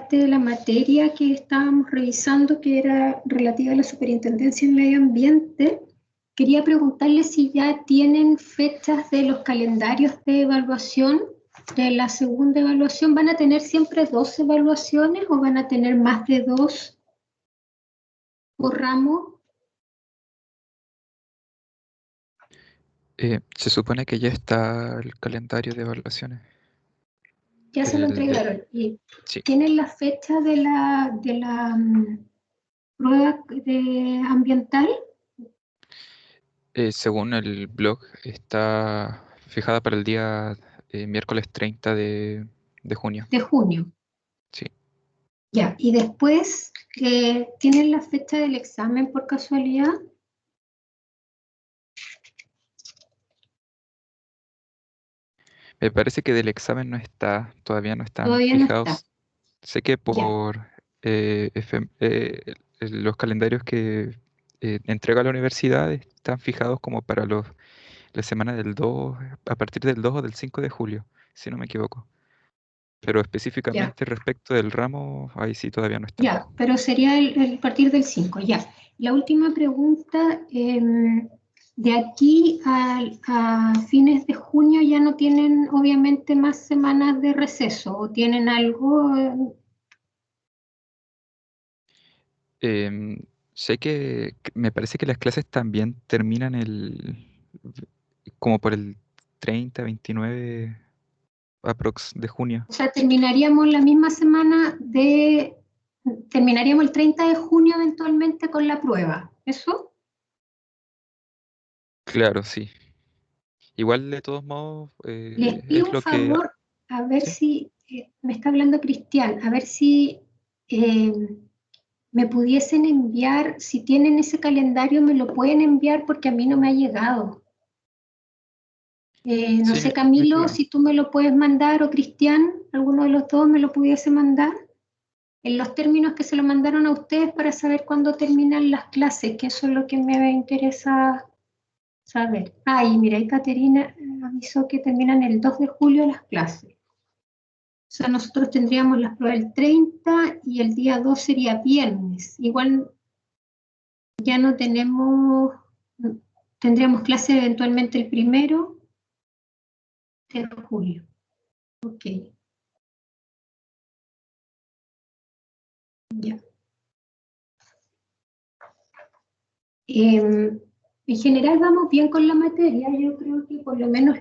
parte de la materia que estábamos revisando, que era relativa a la Superintendencia en Medio Ambiente. Quería preguntarle si ya tienen fechas de los calendarios de evaluación, de la segunda evaluación. ¿Van a tener siempre 2 evaluaciones o van a tener más de 2 por ramo? Se supone que ya está el calendario de evaluaciones. Ya se lo El de- entregaron. ¿Y sí. tienen la fecha de la prueba ambiental? Según el blog, está fijada para el día miércoles 30 de junio. De junio. Sí. Ya, y después, ¿tienen la fecha del examen por casualidad? Me parece que del examen todavía no están Todavía no está. fijados. Sé que Ya, por los calendarios que entrega la universidad están fijados como para la semana del 2, a partir del 2 o del 5 de julio, si no me equivoco. Pero ya, específicamente respecto del ramo, ahí sí todavía no están. ya, pero sería el partir del 5, ya. La última pregunta, de aquí a fines de junio ya no tienen obviamente más semanas de receso, o tienen algo. Em, Sé que me parece que las clases también terminan como por el 30, 29 aprox de junio. O sea, terminaríamos la misma semana terminaríamos el 30 de junio eventualmente con la prueba, ¿eso? Claro, sí. Igual de todos modos Les pido es un lo que... favor, a ver Sí, si, me está hablando Cristian, a ver si eh, me pudiesen enviar, si tienen ese calendario, me lo pueden enviar porque a mí no me ha llegado. No sí, sé, no hay Camilo, problema. si tú me lo puedes mandar o Cristian, alguno de los dos me lo pudiese mandar, en los términos que se lo mandaron a ustedes para saber cuándo terminan las clases, que eso es lo que me interesa saber. Y mira, y Caterina avisó que terminan el 2 de julio las clases. O sea, nosotros tendríamos las pruebas el 30 y el día 2 sería viernes. Igual ya no tendríamos clase eventualmente el 1 de julio. Ok, ya. En general vamos bien con la materia. Yo creo que por lo menos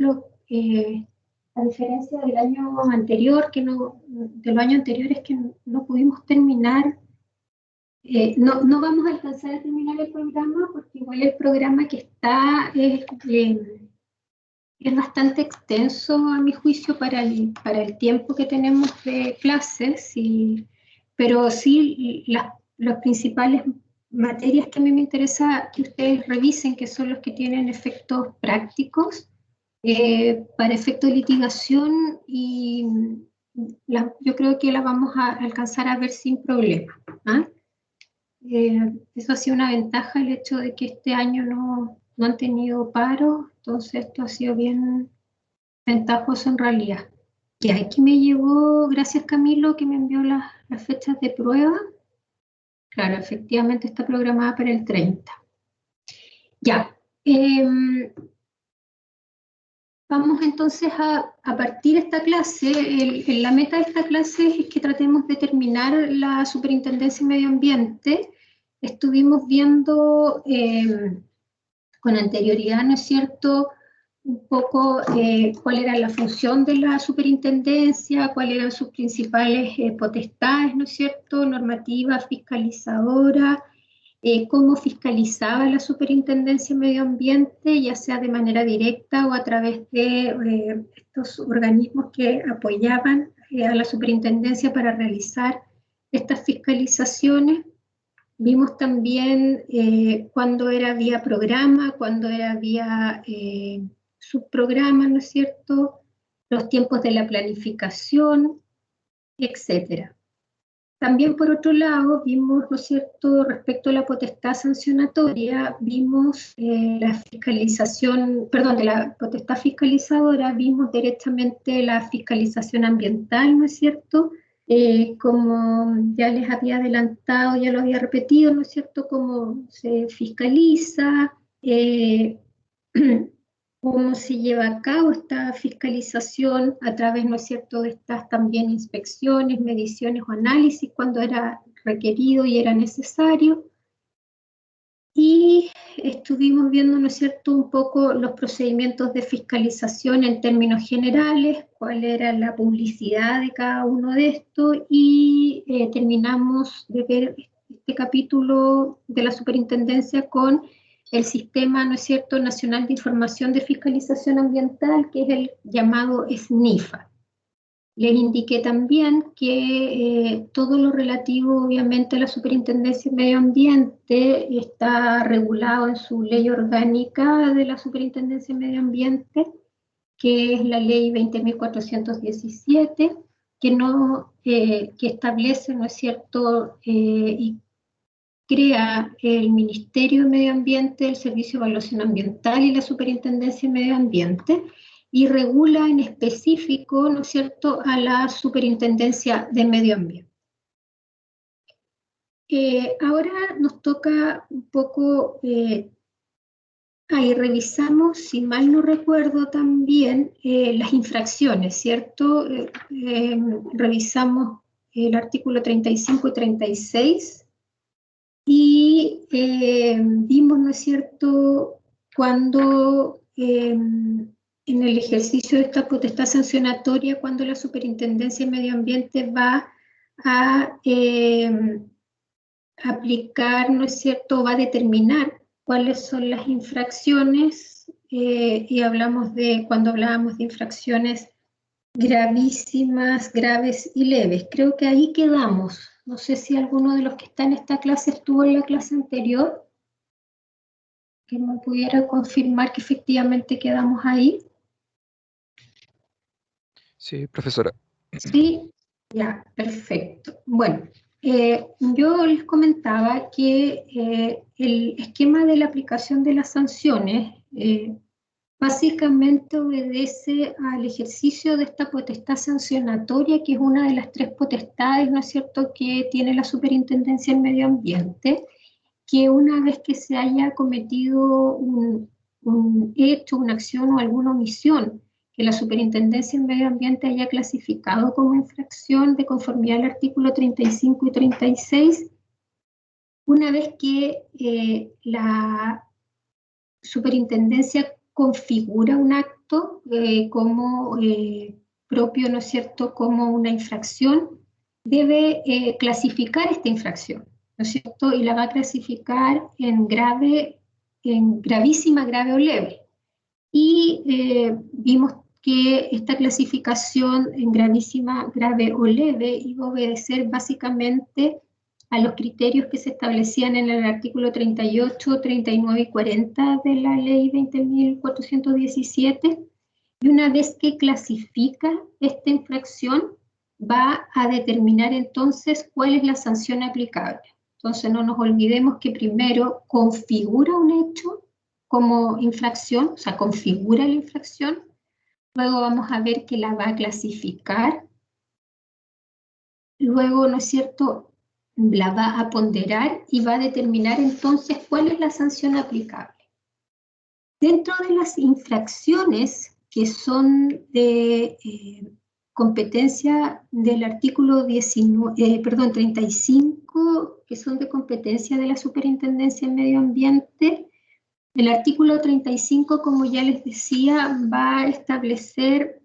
a diferencia del año anterior, de los años anteriores que no pudimos terminar. No vamos a alcanzar a terminar el programa porque igual el programa que está es bastante extenso a mi juicio para el tiempo que tenemos de clases, pero sí las principales materias que a mí me interesa que ustedes revisen, que son los que tienen efectos prácticos, para efecto de litigación, y yo creo que la vamos a alcanzar a ver sin problema. ¿Ah? Eso ha sido una ventaja, el hecho de que este año no han tenido paro, entonces esto ha sido bien ventajoso en realidad. Y aquí me llegó, gracias Camilo, que me envió las fechas de prueba. Claro, efectivamente está programada para el 30. Ya, vamos entonces a partir esta clase. La meta de esta clase es que tratemos de terminar la Superintendencia de Medio Ambiente. Estuvimos viendo con anterioridad, ¿no es cierto?, un poco cuál era la función de la superintendencia, cuáles eran sus principales potestades, ¿no es cierto?, normativa, fiscalizadora, cómo fiscalizaba la superintendencia de medio ambiente, ya sea de manera directa o a través de estos organismos que apoyaban a la superintendencia para realizar estas fiscalizaciones. Vimos también cuándo era vía programa, cuándo era vía subprograma, ¿no es cierto? Los tiempos de la planificación, etcétera. También, por otro lado, vimos, ¿no es cierto?, respecto a la potestad sancionatoria, vimos la fiscalización, perdón, de la potestad fiscalizadora, vimos directamente la fiscalización ambiental, ¿no es cierto?, Como ya les había adelantado, ya lo había repetido, ¿no es cierto?, cómo se fiscaliza, cómo se lleva a cabo esta fiscalización a través, ¿no es cierto?, de estas también inspecciones, mediciones o análisis cuando era requerido y era necesario. Y estuvimos viendo, ¿no es cierto?, un poco los procedimientos de fiscalización en términos generales, cuál era la publicidad de cada uno de estos, y terminamos de ver este capítulo de la superintendencia con el Sistema, ¿no es cierto?, Nacional de Información de Fiscalización Ambiental, que es el llamado SNIFA. Les indiqué también que todo lo relativo, obviamente, a la Superintendencia de Medio Ambiente está regulado en su ley orgánica de la Superintendencia de Medio Ambiente, que es la ley 20.417, que establece, ¿no es cierto?, y crea el Ministerio de Medio Ambiente, el Servicio de Evaluación Ambiental y la Superintendencia de Medio Ambiente, y regula en específico, ¿no es cierto?, a la Superintendencia de Medio Ambiente. Ahora nos toca un poco, ahí revisamos, si mal no recuerdo también, las infracciones, ¿cierto? Revisamos el artículo 35 y 36, y vimos, ¿no es cierto?, cuando en el ejercicio de esta potestad sancionatoria, cuando la Superintendencia de Medio Ambiente va a aplicar, ¿no es cierto?, va a determinar cuáles son las infracciones, y cuando hablábamos de infracciones gravísimas, graves y leves. Creo que ahí quedamos. No sé si alguno de los que está en esta clase estuvo en la clase anterior, que me pudiera confirmar que efectivamente quedamos ahí. Sí, profesora. Sí, ya, perfecto. Bueno, yo les comentaba que el esquema de la aplicación de las sanciones básicamente obedece al ejercicio de esta potestad sancionatoria, que es una de las tres potestades, ¿no es cierto?, que tiene la Superintendencia del Medio Ambiente, que una vez que se haya cometido un hecho, una acción o alguna omisión que la Superintendencia del Medio Ambiente haya clasificado como infracción de conformidad al artículo 35 y 36, una vez que la Superintendencia configura un acto como propio, ¿no es cierto?, como una infracción, debe clasificar esta infracción, ¿no es cierto?, y la va a clasificar en grave, en gravísima, grave o leve. Y vimos que esta clasificación en gravísima, grave o leve iba a obedecer básicamente a los criterios que se establecían en el artículo 38, 39 y 40 de la ley 20.417, y una vez que clasifica esta infracción, va a determinar entonces cuál es la sanción aplicable. Entonces no nos olvidemos que primero configura un hecho como infracción, o sea, configura la infracción, luego vamos a ver que la va a clasificar, luego, ¿no es cierto?, la va a ponderar y va a determinar entonces cuál es la sanción aplicable. Dentro de las infracciones que son de competencia del artículo 35, que son de competencia de la Superintendencia de Medio Ambiente, el artículo 35, como ya les decía, va a establecer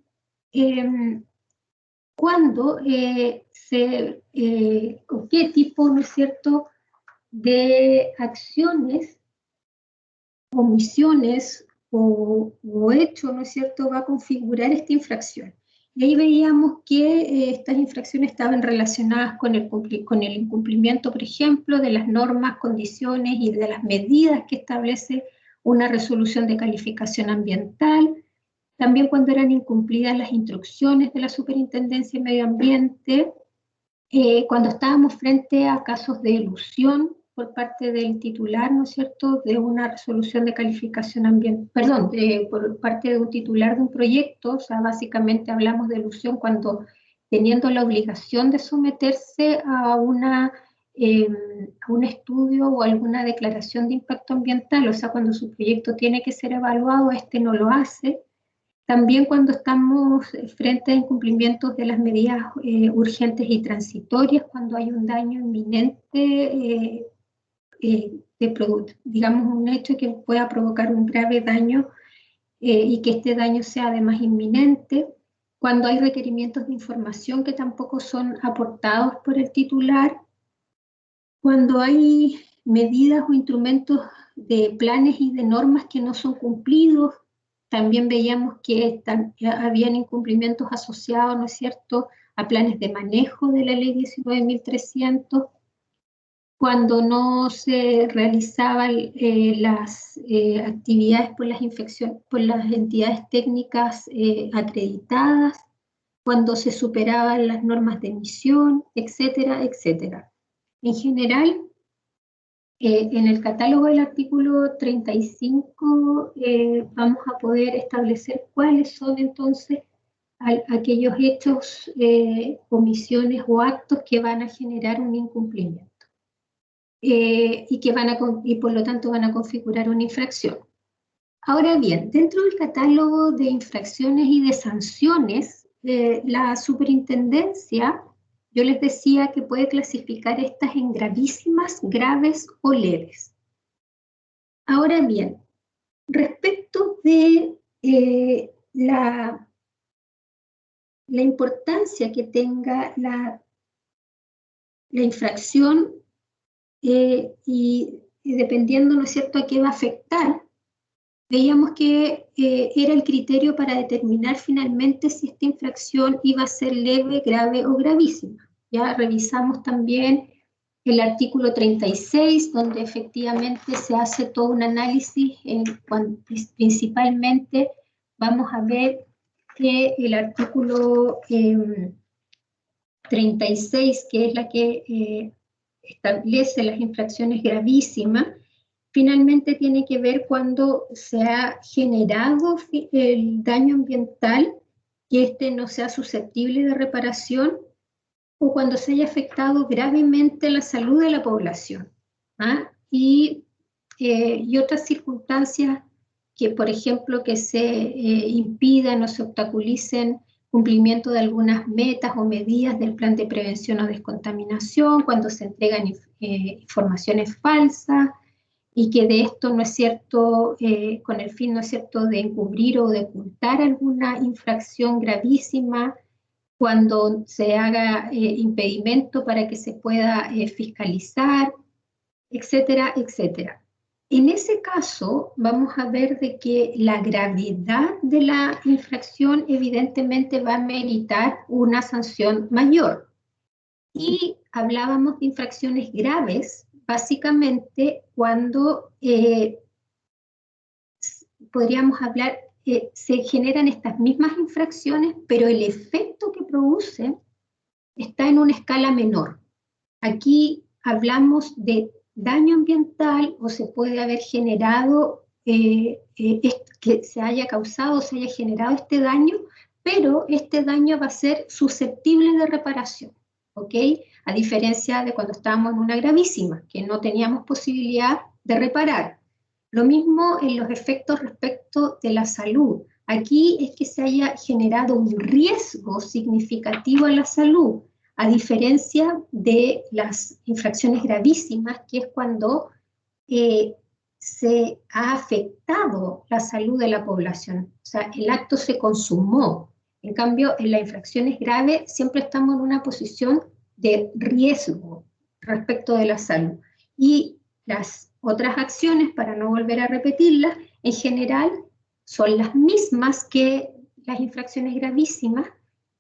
cuándo o qué tipo, ¿no es cierto?, de acciones, omisiones o hechos, ¿no es cierto?, va a configurar esta infracción. Y ahí veíamos que estas infracciones estaban relacionadas con el incumplimiento, por ejemplo, de las normas, condiciones y de las medidas que establece una resolución de calificación ambiental. También cuando eran incumplidas las instrucciones de la Superintendencia de Medio Ambiente, cuando estábamos frente a casos de elusión por parte del titular, ¿no es cierto?, de una resolución de calificación ambiental, por parte de un titular de un proyecto. O sea, básicamente hablamos de elusión cuando teniendo la obligación de someterse a un estudio o alguna declaración de impacto ambiental, o sea, cuando su proyecto tiene que ser evaluado, este no lo hace. También cuando estamos frente a incumplimientos de las medidas urgentes y transitorias, cuando hay un daño inminente digamos un hecho que pueda provocar un grave daño y que este daño sea además inminente, cuando hay requerimientos de información que tampoco son aportados por el titular, cuando hay medidas o instrumentos de planes y de normas que no son cumplidos. También veíamos que habían incumplimientos asociados, ¿no es cierto?, a planes de manejo de la ley 19.300, cuando no se realizaban las actividades por las entidades técnicas acreditadas, cuando se superaban las normas de emisión, etcétera, etcétera. En general, en el catálogo del artículo 35 vamos a poder establecer cuáles son entonces aquellos hechos, omisiones o actos que van a generar un incumplimiento y por lo tanto van a configurar una infracción. Ahora bien, dentro del catálogo de infracciones y de sanciones, la superintendencia, yo les decía que puede clasificar estas en gravísimas, graves o leves. Ahora bien, respecto de la importancia que tenga la infracción y dependiendo, ¿no es cierto?, a qué va a afectar, veíamos que era el criterio para determinar finalmente si esta infracción iba a ser leve, grave o gravísima. Ya revisamos también el artículo 36, donde efectivamente se hace todo un análisis, principalmente vamos a ver que el artículo 36, que es la que establece las infracciones gravísimas, finalmente tiene que ver cuando se ha generado el daño ambiental, que este no sea susceptible de reparación, o cuando se haya afectado gravemente la salud de la población. Y otras circunstancias que, por ejemplo, que se impidan o se obstaculicen cumplimiento de algunas metas o medidas del plan de prevención o descontaminación, cuando se entregan informaciones falsas, y que de esto, ¿no es cierto?, con el fin, ¿no es cierto?, de encubrir o de ocultar alguna infracción gravísima, cuando se haga impedimento para que se pueda fiscalizar, etcétera, etcétera. En ese caso, vamos a ver de que la gravedad de la infracción evidentemente va a meritar una sanción mayor. Y hablábamos de infracciones graves, básicamente cuando podríamos hablar, se generan estas mismas infracciones, pero el efecto que producen está en una escala menor. Aquí hablamos de daño ambiental o se puede haber generado, que se haya causado, se haya generado este daño, pero este daño va a ser susceptible de reparación, ¿ok? A diferencia de cuando estábamos en una gravísima, que no teníamos posibilidad de reparar. Lo mismo en los efectos respecto de la salud. Aquí es que se haya generado un riesgo significativo a la salud, a diferencia de las infracciones gravísimas, que es cuando se ha afectado la salud de la población. O sea, el acto se consumó. En cambio, en las infracciones graves siempre estamos en una posición de riesgo respecto de la salud. Y las otras acciones, para no volver a repetirlas, en general son las mismas que las infracciones gravísimas,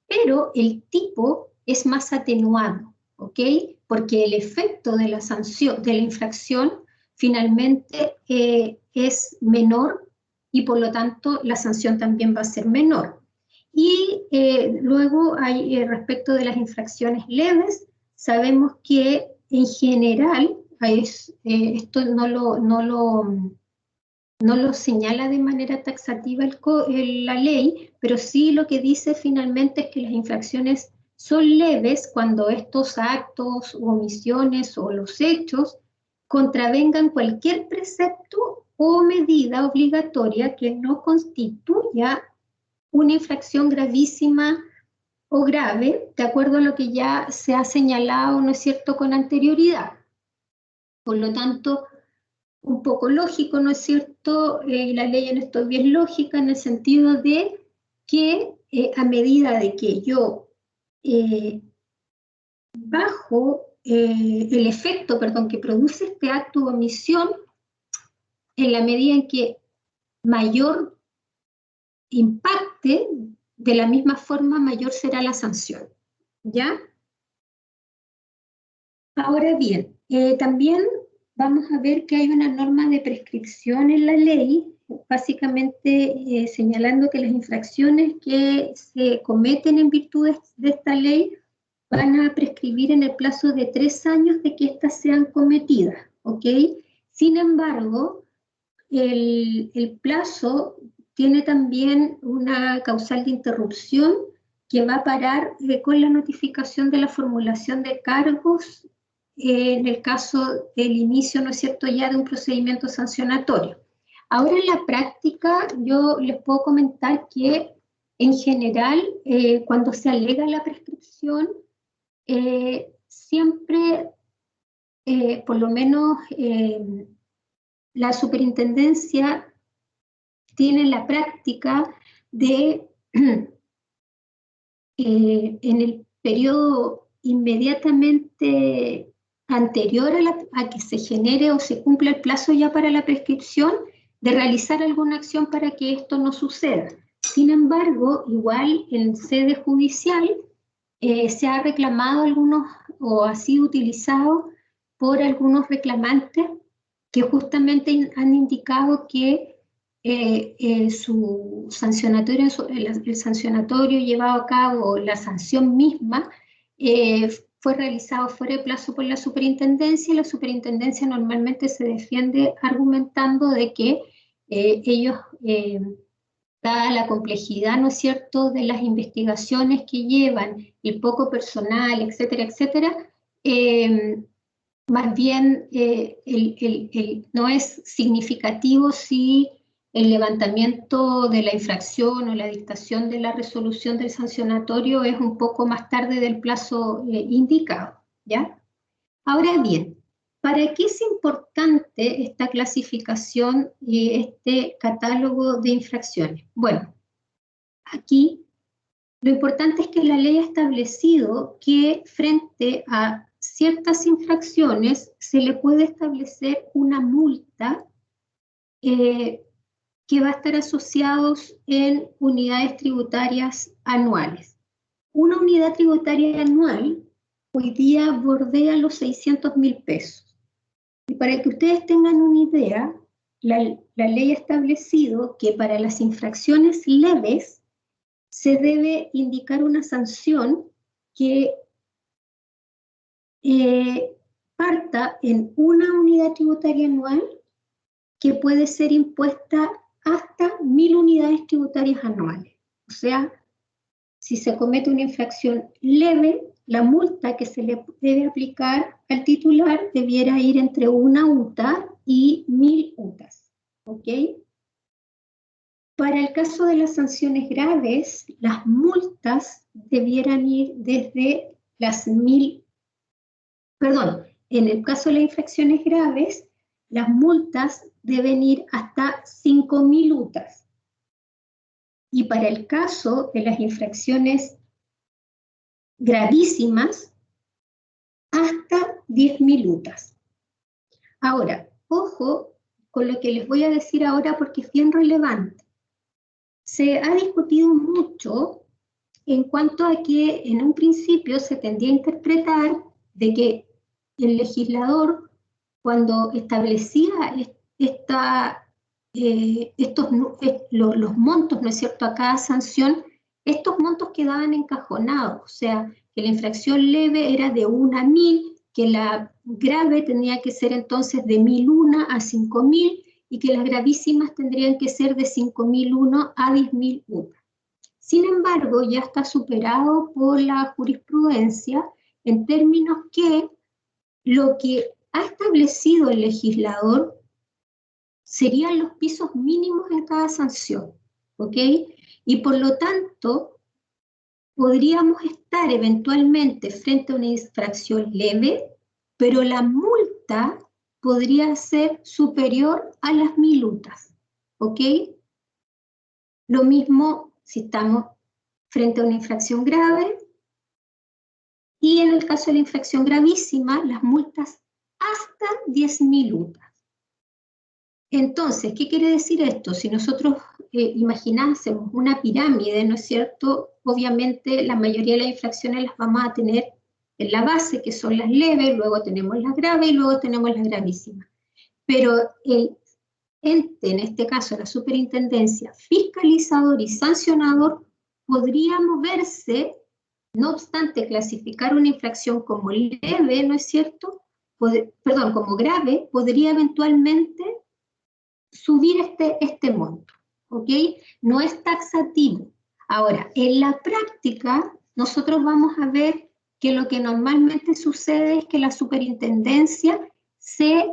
pero el tipo es más atenuado, ¿ok? Porque el efecto de la sanción, de la infracción, finalmente es menor y por lo tanto la sanción también va a ser menor. Y luego hay, respecto de las infracciones leves, sabemos que en general, esto no lo señala de manera taxativa la ley, pero sí lo que dice finalmente es que las infracciones son leves cuando estos actos u omisiones o los hechos contravengan cualquier precepto o medida obligatoria que no constituya una infracción gravísima o grave, de acuerdo a lo que ya se ha señalado, ¿no es cierto?, con anterioridad. Por lo tanto, un poco lógico, ¿no es cierto? La ley en esto es bien lógica en el sentido de que a medida de que yo bajo el efecto, que produce este acto o omisión, en la medida en que mayor impacte, de la misma forma mayor será la sanción, ¿ya? Ahora bien, también vamos a ver que hay una norma de prescripción en la ley, básicamente señalando que las infracciones que se cometen en virtud de esta ley van a prescribir en el plazo de 3 años de que éstas sean cometidas, ¿ok? Sin embargo, el plazo tiene también una causal de interrupción que va a parar con la notificación de la formulación de cargos en el caso del inicio, ¿no es cierto?, ya de un procedimiento sancionatorio. Ahora en la práctica yo les puedo comentar que en general cuando se alega la prescripción siempre, por lo menos la superintendencia tiene la práctica de en el periodo inmediatamente anterior a que se genere o se cumpla el plazo ya para la prescripción, de realizar alguna acción para que esto no suceda. Sin embargo, igual en sede judicial se ha reclamado algunos, o ha sido utilizado por algunos reclamantes que justamente han indicado que su sancionatorio, el sancionatorio llevado a cabo, la sanción misma, fue realizado fuera de plazo por la superintendencia, y la superintendencia normalmente se defiende argumentando de que ellos, dada la complejidad, ¿no es cierto?, de las investigaciones que llevan, el poco personal, etcétera, etcétera, más bien no es significativo si el levantamiento de la infracción o la dictación de la resolución del sancionatorio es un poco más tarde del plazo indicado, ¿ya? Ahora bien, ¿para qué es importante esta clasificación y este catálogo de infracciones? Bueno, aquí lo importante es que la ley ha establecido que frente a ciertas infracciones se le puede establecer una multa que va a estar asociados en unidades tributarias anuales. Una unidad tributaria anual hoy día bordea los 600.000 pesos. Y para que ustedes tengan una idea, la ley ha establecido que para las infracciones leves se debe indicar una sanción que parta en una unidad tributaria anual que puede ser impuesta hasta 1.000 unidades tributarias anuales. O sea, si se comete una infracción leve, la multa que se le debe aplicar al titular debiera ir entre una UTA y 1.000 UTAs. ¿Ok? Para el caso de las sanciones graves, las multas debieran ir desde las 1.000, perdón, en el caso de las infracciones graves, las multas deben ir hasta 5.000 UTAs. Y para el caso de las infracciones gravísimas, hasta 10.000 UTAs. Ahora, ojo con lo que les voy a decir ahora porque es bien relevante. Se ha discutido mucho en cuanto a que en un principio se tendía a interpretar de que el legislador, cuando establecía los montos, ¿no es cierto?, a cada sanción, estos montos quedaban encajonados, o sea, que la infracción leve era de 1 a 1.000, que la grave tenía que ser entonces de 1.001 a 5.000 y que las gravísimas tendrían que ser de 5.001 a 10.000 UTA. Sin embargo, ya está superado por la jurisprudencia en términos que lo que ha establecido el legislador serían los pisos mínimos en cada sanción, ¿ok? Y por lo tanto, podríamos estar eventualmente frente a una infracción leve, pero la multa podría ser superior a las 1000 UTAs, ¿ok? Lo mismo si estamos frente a una infracción grave, y en el caso de la infracción gravísima, las multas hasta 10.000 UTAs. Entonces, ¿qué quiere decir esto? Si nosotros imaginásemos una pirámide, ¿no es cierto? Obviamente la mayoría de las infracciones las vamos a tener en la base, que son las leves, luego tenemos las graves y luego tenemos las gravísimas. Pero el ente, en este caso la superintendencia, fiscalizador y sancionador, podría moverse, no obstante clasificar una infracción como leve, ¿no es cierto? Perdón, como grave, podría eventualmente subir este monto, ¿ok? No es taxativo. Ahora, en la práctica, nosotros vamos a ver que lo que normalmente sucede es que la superintendencia se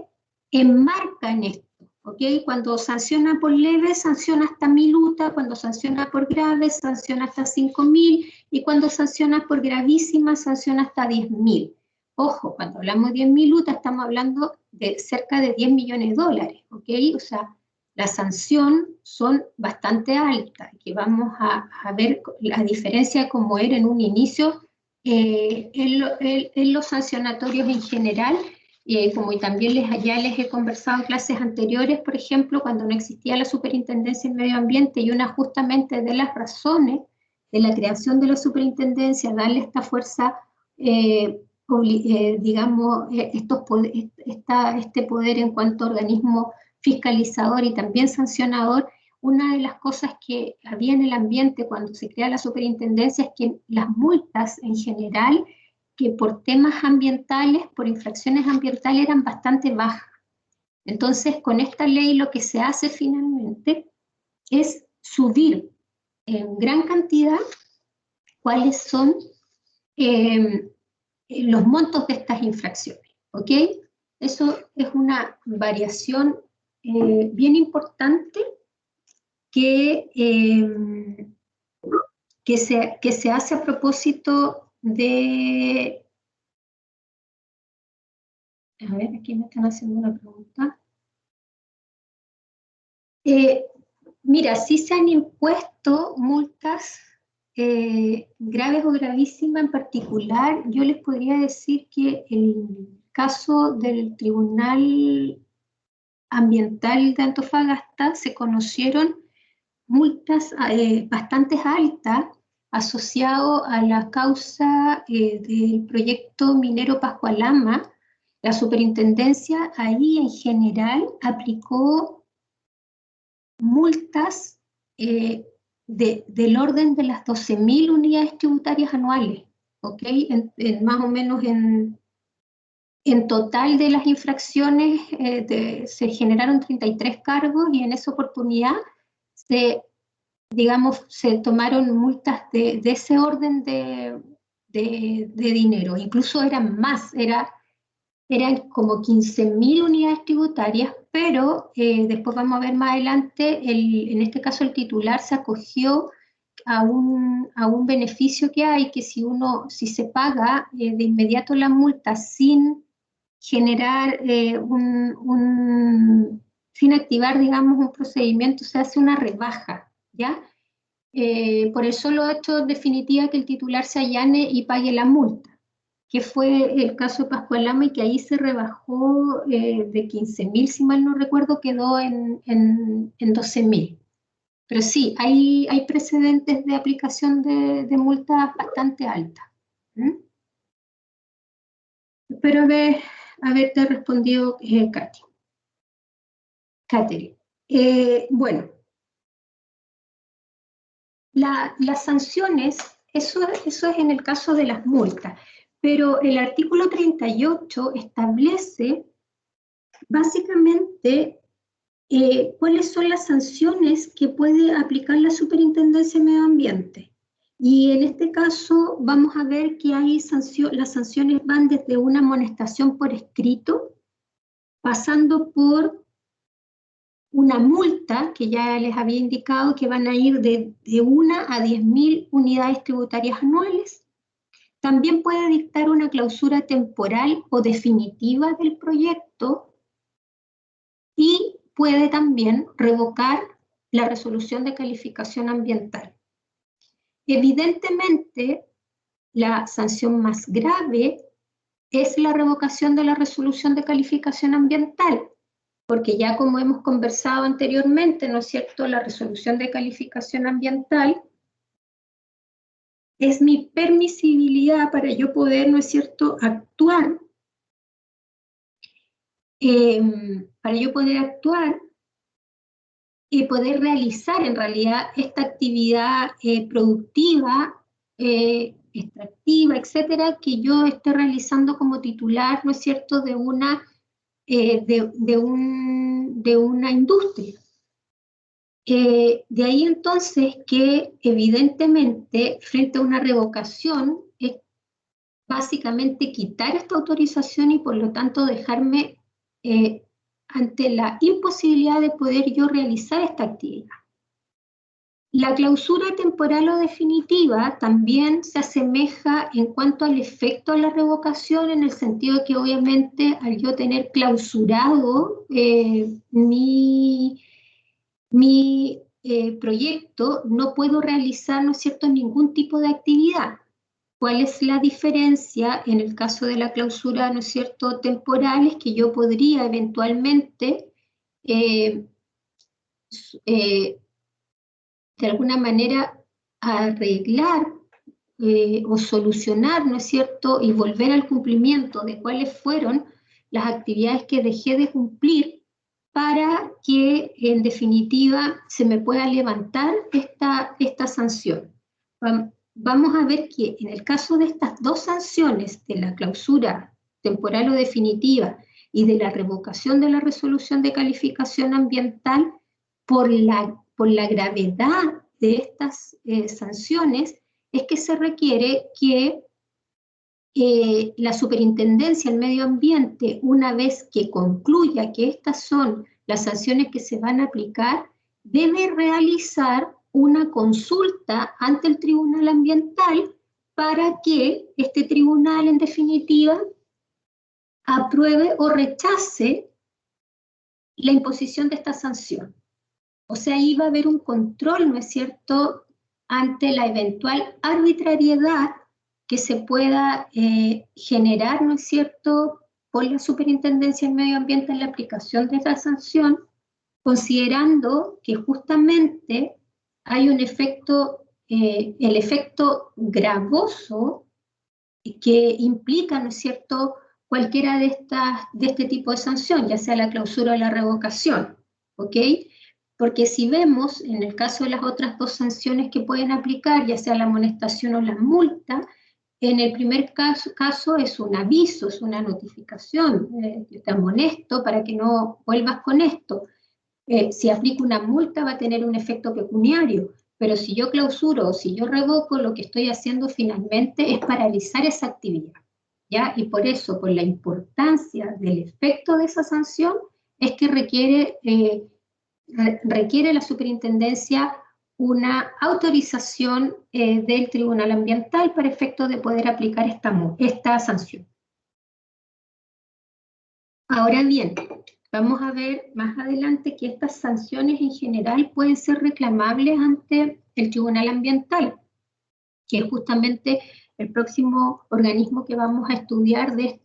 enmarca en esto, ¿ok? Cuando sanciona por leve, sanciona hasta 1000 UTA, cuando sanciona por grave, sanciona hasta 5000, y cuando sanciona por gravísima, sanciona hasta 10.000. Ojo, cuando hablamos de 10.000 UTA, estamos hablando de cerca de 10 millones de dólares, ¿ok? O sea, la sanción son bastante altas, que vamos a ver la diferencia como era en un inicio en los sancionatorios en general, como también ya les he conversado en clases anteriores, por ejemplo, cuando no existía la Superintendencia en Medio Ambiente, y una justamente de las razones de la creación de la superintendencia, darle esta fuerza, digamos, este poder en cuanto a organismo fiscalizador y también sancionador. Una de las cosas que había en el ambiente cuando se crea la superintendencia es que las multas en general, que por temas ambientales, por infracciones ambientales, eran bastante bajas. Entonces, con esta ley lo que se hace finalmente es subir en gran cantidad cuáles son los montos de estas infracciones, ¿ok? Eso es una variación bien importante que se hace a propósito de... A ver, aquí me están haciendo una pregunta. Mira, sí se han impuesto multas graves o gravísimas. En particular, yo les podría decir que el caso del Tribunal Ambiental de Antofagasta se conocieron multas bastante altas asociado a la causa del proyecto minero Pascualama. La superintendencia ahí en general aplicó multas del orden de las 12.000 unidades tributarias anuales, ¿ok? Más o menos en total de las infracciones se generaron 33 cargos, y en esa oportunidad se tomaron multas de ese orden de dinero. Incluso eran más, eran como 15.000 unidades tributarias, pero después vamos a ver más adelante, en este caso el titular se acogió a un beneficio que hay, que si se paga de inmediato la multa sin generar sin activar, digamos, un procedimiento, se hace una rebaja, ¿ya? Por el solo hecho definitiva que el titular se allane y pague la multa, que fue el caso de Pascualama, y que ahí se rebajó de 15.000, si mal no recuerdo, quedó en 12.000. Pero sí, hay precedentes de aplicación de multas bastante altas. ¿Mm? Espero haberte respondido, Catherine. Bueno, las sanciones, eso es en el caso de las multas, pero el artículo 38 establece básicamente cuáles son las sanciones que puede aplicar la Superintendencia de Medio Ambiente. Y en este caso vamos a ver que hay las sanciones van desde una amonestación por escrito, pasando por una multa, que ya les había indicado que van a ir de 1 a 10.000 unidades tributarias anuales. También puede dictar una clausura temporal o definitiva del proyecto y puede también revocar la resolución de calificación ambiental. Evidentemente, la sanción más grave es la revocación de la resolución de calificación ambiental, porque ya como hemos conversado anteriormente, ¿no es cierto?, la resolución de calificación ambiental es mi permisibilidad para yo poder, ¿no es cierto?, actuar, y poder realizar en realidad esta actividad productiva, extractiva, etcétera, que yo esté realizando como titular, ¿no es cierto?, de una industria. De ahí entonces que evidentemente frente a una revocación es básicamente quitar esta autorización y por lo tanto dejarme ante la imposibilidad de poder yo realizar esta actividad. La clausura temporal o definitiva también se asemeja en cuanto al efecto de la revocación, en el sentido de que obviamente al yo tener clausurado mi proyecto, no puedo realizar, ¿no es cierto?, ningún tipo de actividad. ¿Cuál es la diferencia en el caso de la clausura, ¿no es cierto?, temporal? Es que yo podría eventualmente de alguna manera arreglar o solucionar, ¿no es cierto?, y volver al cumplimiento de cuáles fueron las actividades que dejé de cumplir para que en definitiva se me pueda levantar esta sanción. Vamos a ver que en el caso de estas dos sanciones, de la clausura temporal o definitiva y de la revocación de la resolución de calificación ambiental, por la gravedad de estas sanciones, es que se requiere que la Superintendencia del Medio Ambiente, una vez que concluya que estas son las sanciones que se van a aplicar, debe realizar una consulta ante el Tribunal Ambiental para que este tribunal, en definitiva, apruebe o rechace la imposición de esta sanción. O sea, ahí va a haber un control, ¿no es cierto?, ante la eventual arbitrariedad que se pueda generar, ¿no es cierto?, por la Superintendencia del Medio Ambiente en la aplicación de esta sanción, considerando que justamente hay un efecto, el efecto gravoso que implica, ¿no es cierto?, cualquiera de este tipo de sanción, ya sea la clausura o la revocación, ¿ok? Porque si vemos, en el caso de las otras dos sanciones que pueden aplicar, ya sea la amonestación o la multa, en el primer caso es un aviso, es una notificación, yo te amonesto para que no vuelvas con esto. Si aplico una multa va a tener un efecto pecuniario, pero si yo clausuro o si yo revoco, lo que estoy haciendo finalmente es paralizar esa actividad, ¿ya? Y por eso, por la importancia del efecto de esa sanción, es que requiere la Superintendencia una autorización del Tribunal Ambiental para efecto de poder aplicar esta sanción. Ahora bien, vamos a ver más adelante que estas sanciones en general pueden ser reclamables ante el Tribunal Ambiental, que es justamente el próximo organismo que vamos a estudiar de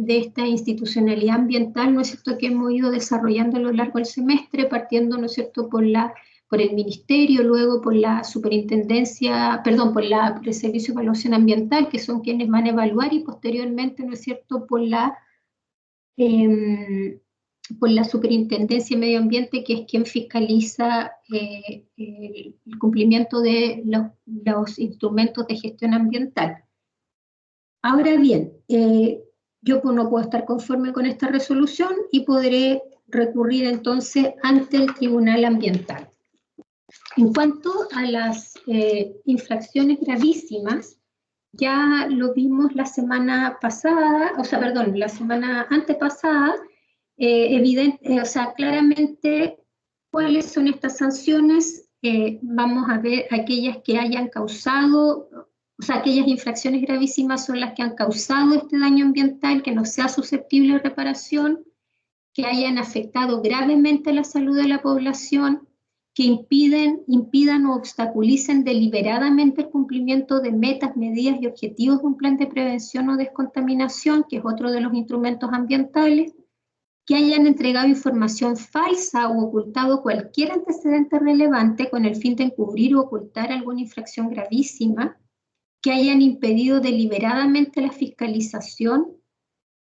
esta institucionalidad ambiental, ¿no es cierto?, que hemos ido desarrollando a lo largo del semestre, partiendo, ¿no es cierto?, por el Ministerio, luego por la Superintendencia, perdón, por el Servicio de Evaluación Ambiental, que son quienes van a evaluar, y posteriormente, ¿no es cierto?, por la Superintendencia de Medio Ambiente, que es quien fiscaliza el cumplimiento de los instrumentos de gestión ambiental. Ahora bien, yo no puedo estar conforme con esta resolución y podré recurrir entonces ante el Tribunal Ambiental. En cuanto a las infracciones gravísimas, ya lo vimos la semana pasada, la semana antepasada, claramente cuáles son estas sanciones. Vamos a ver aquellas que hayan causado, aquellas infracciones gravísimas son las que han causado este daño ambiental, que no sea susceptible de reparación, que hayan afectado gravemente la salud de la población, que impidan o obstaculicen deliberadamente el cumplimiento de metas, medidas y objetivos de un plan de prevención o descontaminación, que es otro de los instrumentos ambientales, que hayan entregado información falsa o ocultado cualquier antecedente relevante con el fin de encubrir o ocultar alguna infracción gravísima, que hayan impedido deliberadamente la fiscalización,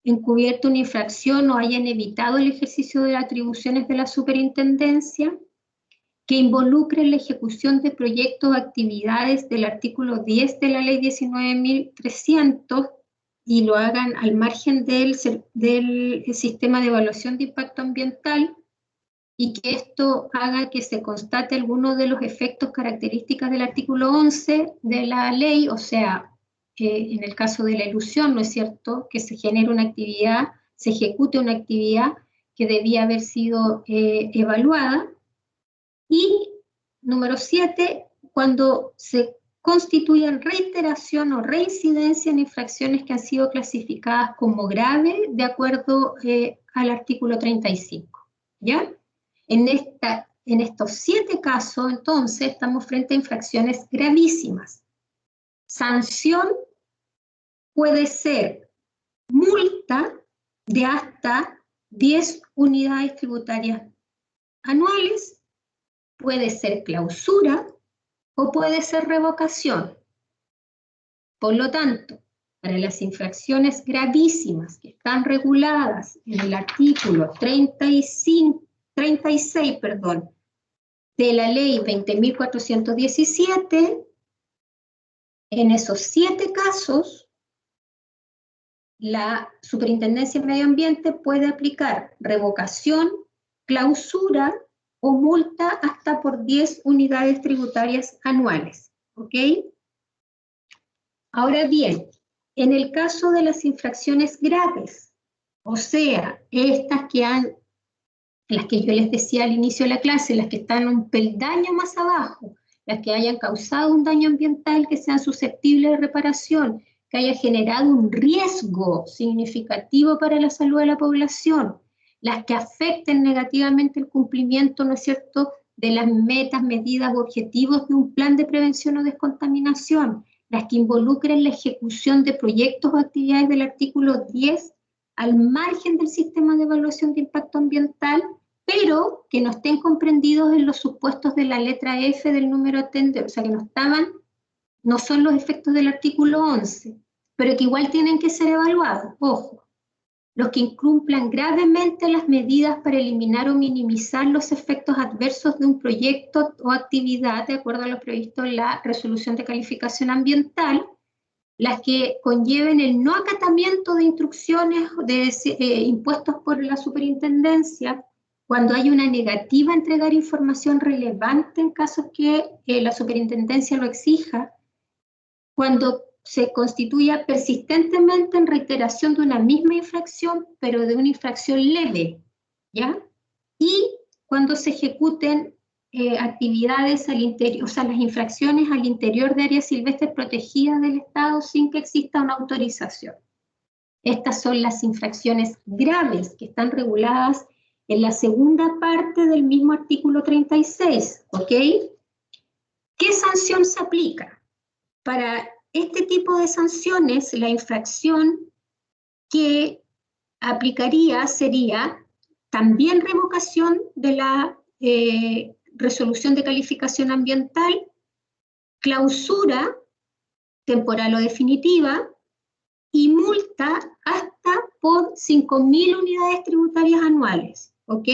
encubierto una infracción o hayan evitado el ejercicio de las atribuciones de la superintendencia, que involucren la ejecución de proyectos o actividades del artículo 10 de la ley 19.300 y lo hagan al margen del sistema de evaluación de impacto ambiental, y que esto haga que se constate alguno de los efectos características del artículo 11 de la ley, o sea, en el caso de la elusión, ¿no es cierto?, que se genere una actividad, se ejecute una actividad que debía haber sido evaluada. Y número 7, cuando se constituyan reiteración o reincidencia en infracciones que han sido clasificadas como graves de acuerdo al artículo 35, ¿ya? En estos 7 casos, entonces, estamos frente a infracciones gravísimas. Sanción puede ser multa de hasta 10 unidades tributarias anuales, puede ser clausura o puede ser revocación. Por lo tanto, para las infracciones gravísimas que están reguladas en el artículo 36 de la ley 20.417, en esos 7 casos, la Superintendencia de Medio Ambiente puede aplicar revocación, clausura o multa hasta por 10 unidades tributarias anuales, ¿ok? Ahora bien, en el caso de las infracciones graves, o sea, las que yo les decía al inicio de la clase, las que están un peldaño más abajo, las que hayan causado un daño ambiental que sean susceptibles de reparación, que haya generado un riesgo significativo para la salud de la población, las que afecten negativamente el cumplimiento, ¿no es cierto?, de las metas, medidas u objetivos de un plan de prevención o descontaminación, las que involucren la ejecución de proyectos o actividades del artículo 10 al margen del sistema de evaluación de impacto ambiental, pero que no estén comprendidos en los supuestos de la letra F del número tender, o sea, que no son los efectos del artículo 11, pero que igual tienen que ser evaluados, ojo. Los que incumplan gravemente las medidas para eliminar o minimizar los efectos adversos de un proyecto o actividad, de acuerdo a lo previsto en la resolución de calificación ambiental, las que conlleven el no acatamiento de instrucciones impuestos por la superintendencia, cuando hay una negativa a entregar información relevante en casos que la superintendencia lo exija, cuando se constituya persistentemente en reiteración de una misma infracción, pero de una infracción leve, ¿ya? Y cuando se ejecuten actividades al interior, o sea, las infracciones al interior de áreas silvestres protegidas del Estado sin que exista una autorización. Estas son las infracciones graves que están reguladas en la segunda parte del mismo artículo 36, ¿ok? ¿Qué sanción se aplica? Para este tipo de sanciones, la infracción que aplicaría sería también revocación de la resolución de calificación ambiental, clausura temporal o definitiva y multa hasta por 5.000 unidades tributarias anuales, ¿ok?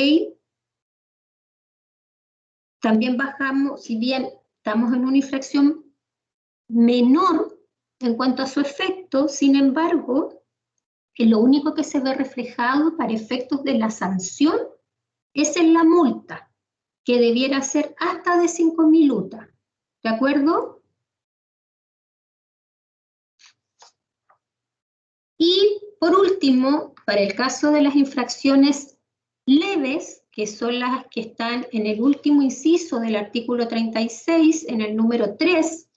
También bajamos, si bien estamos en una infracción menor en cuanto a su efecto, sin embargo, lo único que se ve reflejado para efectos de la sanción Esa es la multa, que debiera ser hasta de 5.000 UTA. ¿De acuerdo? Y por último, para el caso de las infracciones leves, que son las que están en el último inciso del artículo 36, en el número 3,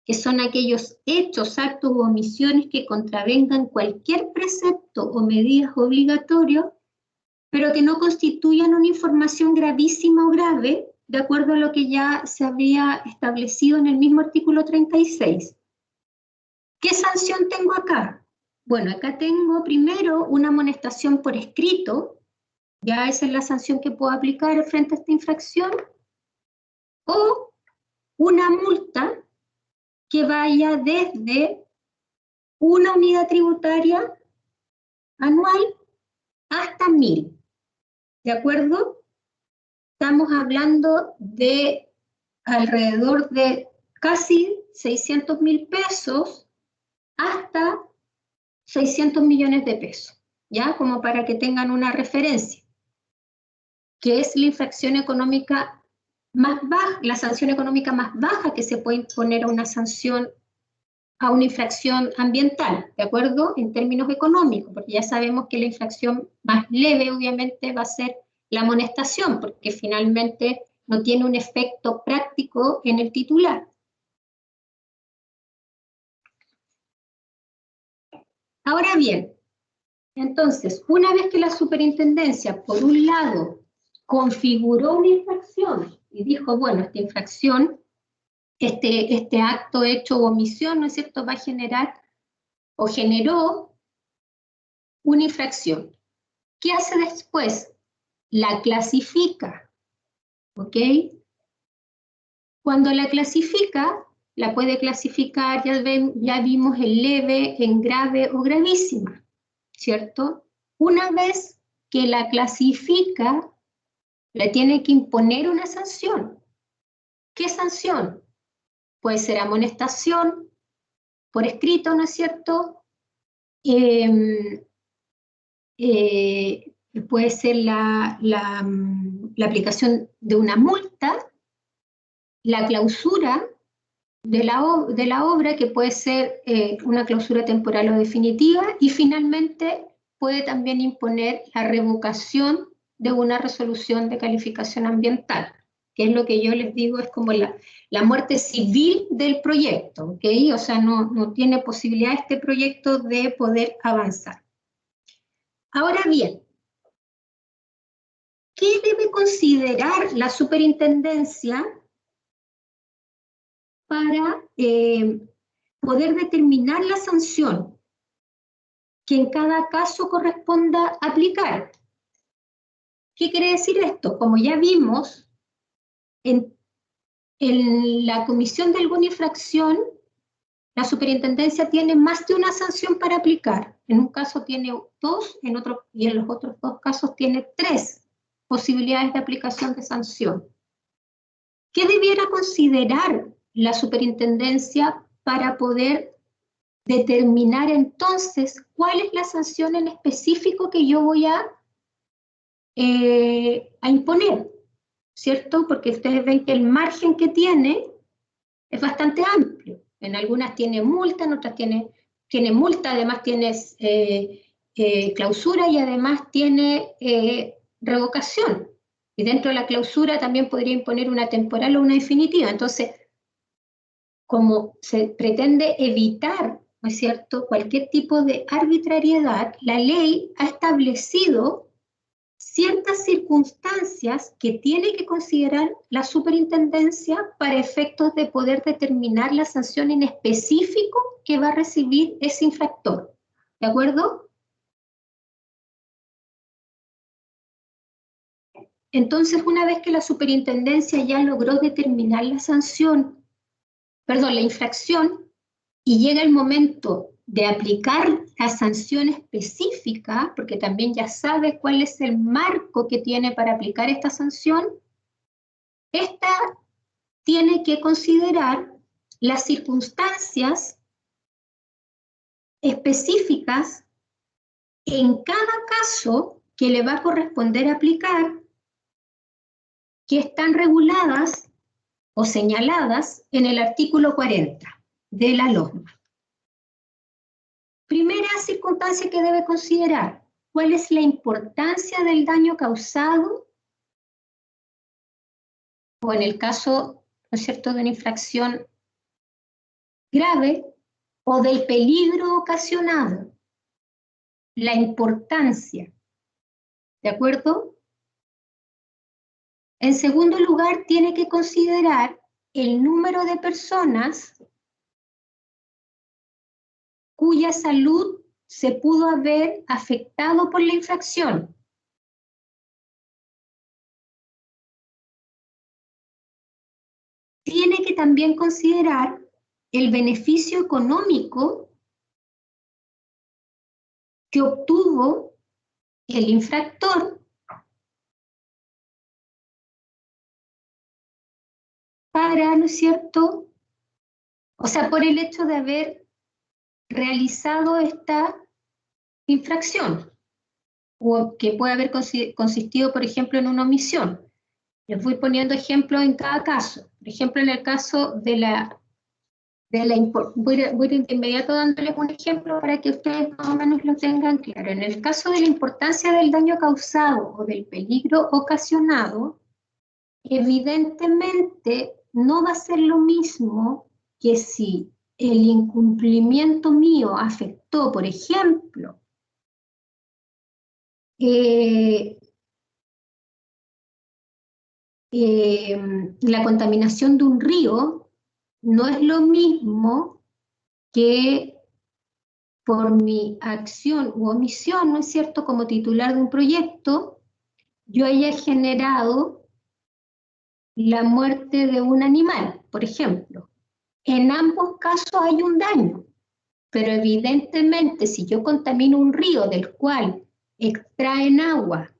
que son aquellos hechos, actos u omisiones que contravengan cualquier precepto o medidas obligatorias, pero que no constituyan una información gravísima o grave, de acuerdo a lo que ya se había establecido en el mismo artículo 36. ¿Qué sanción tengo acá? Bueno, acá tengo primero una amonestación por escrito, ya esa es la sanción que puedo aplicar frente a esta infracción, o una multa que vaya desde una unidad tributaria anual hasta 1.000. ¿De acuerdo? Estamos hablando de alrededor de casi 600.000 pesos hasta 600 millones de pesos, ¿ya? Como para que tengan una referencia, que es la infracción económica más baja, la sanción económica más baja que se puede imponer a una sanción, a una infracción ambiental, ¿de acuerdo? En términos económicos, porque ya sabemos que la infracción más leve obviamente va a ser la amonestación, porque finalmente no tiene un efecto práctico en el titular. Ahora bien, entonces, una vez que la superintendencia, por un lado, configuró una infracción y dijo, bueno, esta infracción, este acto hecho o omisión, ¿no es cierto?, va a generar o generó una infracción. ¿Qué hace después? La clasifica, ¿ok? Cuando la clasifica, la puede clasificar, ya vimos en leve, en grave o gravísima, ¿cierto? Una vez que la clasifica, le tiene que imponer una sanción. ¿Qué sanción? Puede ser amonestación por escrito, ¿no es cierto? Puede ser la aplicación de una multa, la clausura de la obra, que puede ser una clausura temporal o definitiva, y finalmente puede también imponer la revocación de una resolución de calificación ambiental, que es lo que yo les digo, es como la muerte civil del proyecto, ¿ok? O sea, no tiene posibilidad este proyecto de poder avanzar. Ahora bien, ¿qué debe considerar la superintendencia para poder determinar la sanción que en cada caso corresponda aplicar? ¿Qué quiere decir esto? Como ya vimos, en la comisión de alguna infracción, la superintendencia tiene más de una sanción para aplicar. En un caso tiene 2, y en los otros 2 casos tiene 3 posibilidades de aplicación de sanción. ¿Qué debiera considerar la superintendencia para poder determinar entonces cuál es la sanción en específico que yo voy a imponer? ¿Cierto? Porque ustedes ven que el margen que tiene es bastante amplio. En algunas tiene multa, en otras tiene multa, además tiene clausura y además tiene revocación. Y dentro de la clausura también podría imponer una temporal o una definitiva. Entonces, como se pretende evitar, ¿no es cierto?, cualquier tipo de arbitrariedad, la ley ha establecido ciertas circunstancias que tiene que considerar la superintendencia para efectos de poder determinar la sanción en específico que va a recibir ese infractor. ¿De acuerdo? Entonces, una vez que la superintendencia ya logró determinar la sanción, perdón, la infracción, y llega el momento de aplicar la sanción específica, porque también ya sabe cuál es el marco que tiene para aplicar esta sanción, esta tiene que considerar las circunstancias específicas en cada caso que le va a corresponder aplicar que están reguladas o señaladas en el artículo 40 de la LOMA. Primera circunstancia que debe considerar: ¿cuál es la importancia del daño causado? O en el caso, ¿no es cierto?, de una infracción grave, o del peligro ocasionado. La importancia, ¿de acuerdo? En segundo lugar, tiene que considerar el número de personas cuya salud se pudo haber afectado por la infracción. Tiene que también considerar el beneficio económico que obtuvo el infractor para, ¿no es cierto?, o sea, por el hecho de haber realizado esta infracción, o que puede haber consistido, por ejemplo, en una omisión. Les voy poniendo ejemplos en cada caso. Por ejemplo, en el caso de voy de inmediato dándoles un ejemplo para que ustedes más o menos lo tengan claro. En el caso de la importancia del daño causado o del peligro ocasionado, evidentemente no va a ser lo mismo que si el incumplimiento mío afectó, por ejemplo, la contaminación de un río. No es lo mismo que por mi acción u omisión, ¿no es cierto?, como titular de un proyecto, yo haya generado la muerte de un animal, por ejemplo. En ambos casos hay un daño, pero evidentemente si yo contamino un río del cual extraen agua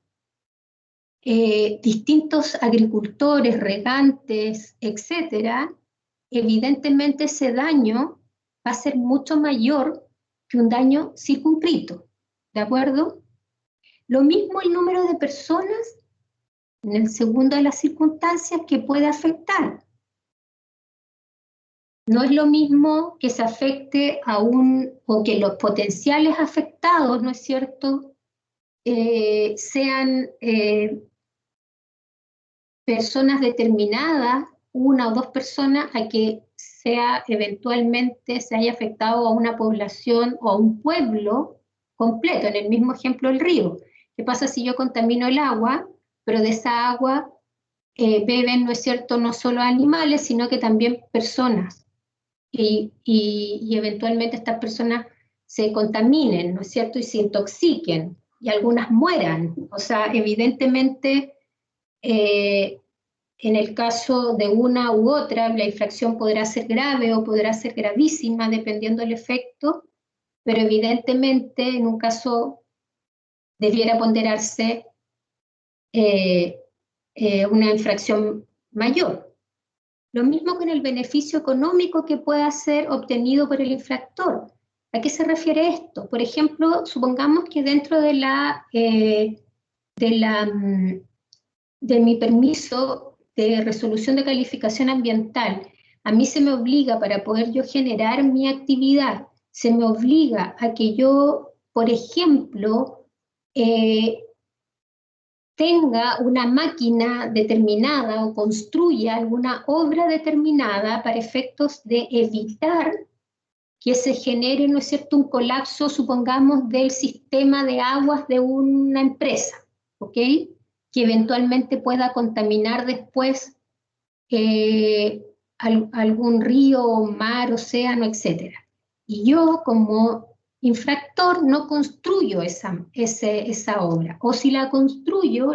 distintos agricultores, regantes, etcétera, evidentemente ese daño va a ser mucho mayor que un daño circunscrito, ¿de acuerdo? Lo mismo el número de personas en el segundo de las circunstancias que puede afectar. No es lo mismo que se afecte a o que los potenciales afectados, ¿no es cierto?, sean personas determinadas, una o dos personas, a que eventualmente se haya afectado a una población o a un pueblo completo. En el mismo ejemplo, el río. ¿Qué pasa si yo contamino el agua, pero de esa agua beben, ¿no es cierto?, no solo animales, sino que también personas? Y eventualmente estas personas se contaminen, ¿no es cierto?, y se intoxiquen, y algunas mueran. O sea, evidentemente, en el caso de una u otra, la infracción podrá ser grave o podrá ser gravísima, dependiendo del efecto, pero evidentemente en un caso debiera ponderarse una infracción mayor. Lo mismo con el beneficio económico que pueda ser obtenido por el infractor. ¿A qué se refiere esto? Por ejemplo, supongamos que dentro de mi permiso de resolución de calificación ambiental, a mí se me obliga, para poder yo generar mi actividad, se me obliga a que yo, por ejemplo, tenga una máquina determinada o construya alguna obra determinada para efectos de evitar que se genere, ¿no es cierto?, un colapso, supongamos, del sistema de aguas de una empresa, ¿ok?, que eventualmente pueda contaminar después algún río, mar, océano, etc. Y yo, como infractor, no construyo esa obra. O si la construyo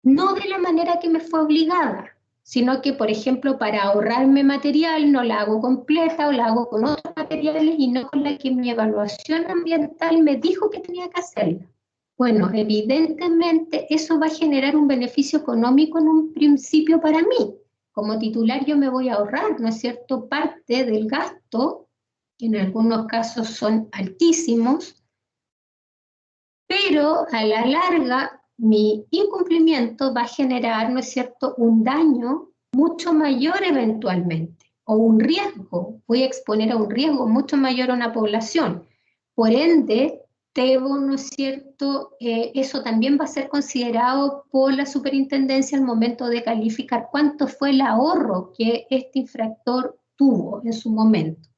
no de la manera que me fue obligada, sino que, por ejemplo, para ahorrarme material, no la hago completa o la hago con otros materiales y no con la que mi evaluación ambiental me dijo que tenía que hacerla. Bueno, evidentemente eso va a generar un beneficio económico en un principio para mí. Como titular yo me voy a ahorrar, ¿no es cierto?, parte del gasto, que en algunos casos son altísimos, pero a la larga mi incumplimiento va a generar, ¿no es cierto?, un daño mucho mayor eventualmente, o un riesgo, voy a exponer a un riesgo mucho mayor a una población. Por ende, debo, ¿no es cierto?, eso también va a ser considerado por la superintendencia al momento de calificar cuánto fue el ahorro que este infractor tuvo en su momento.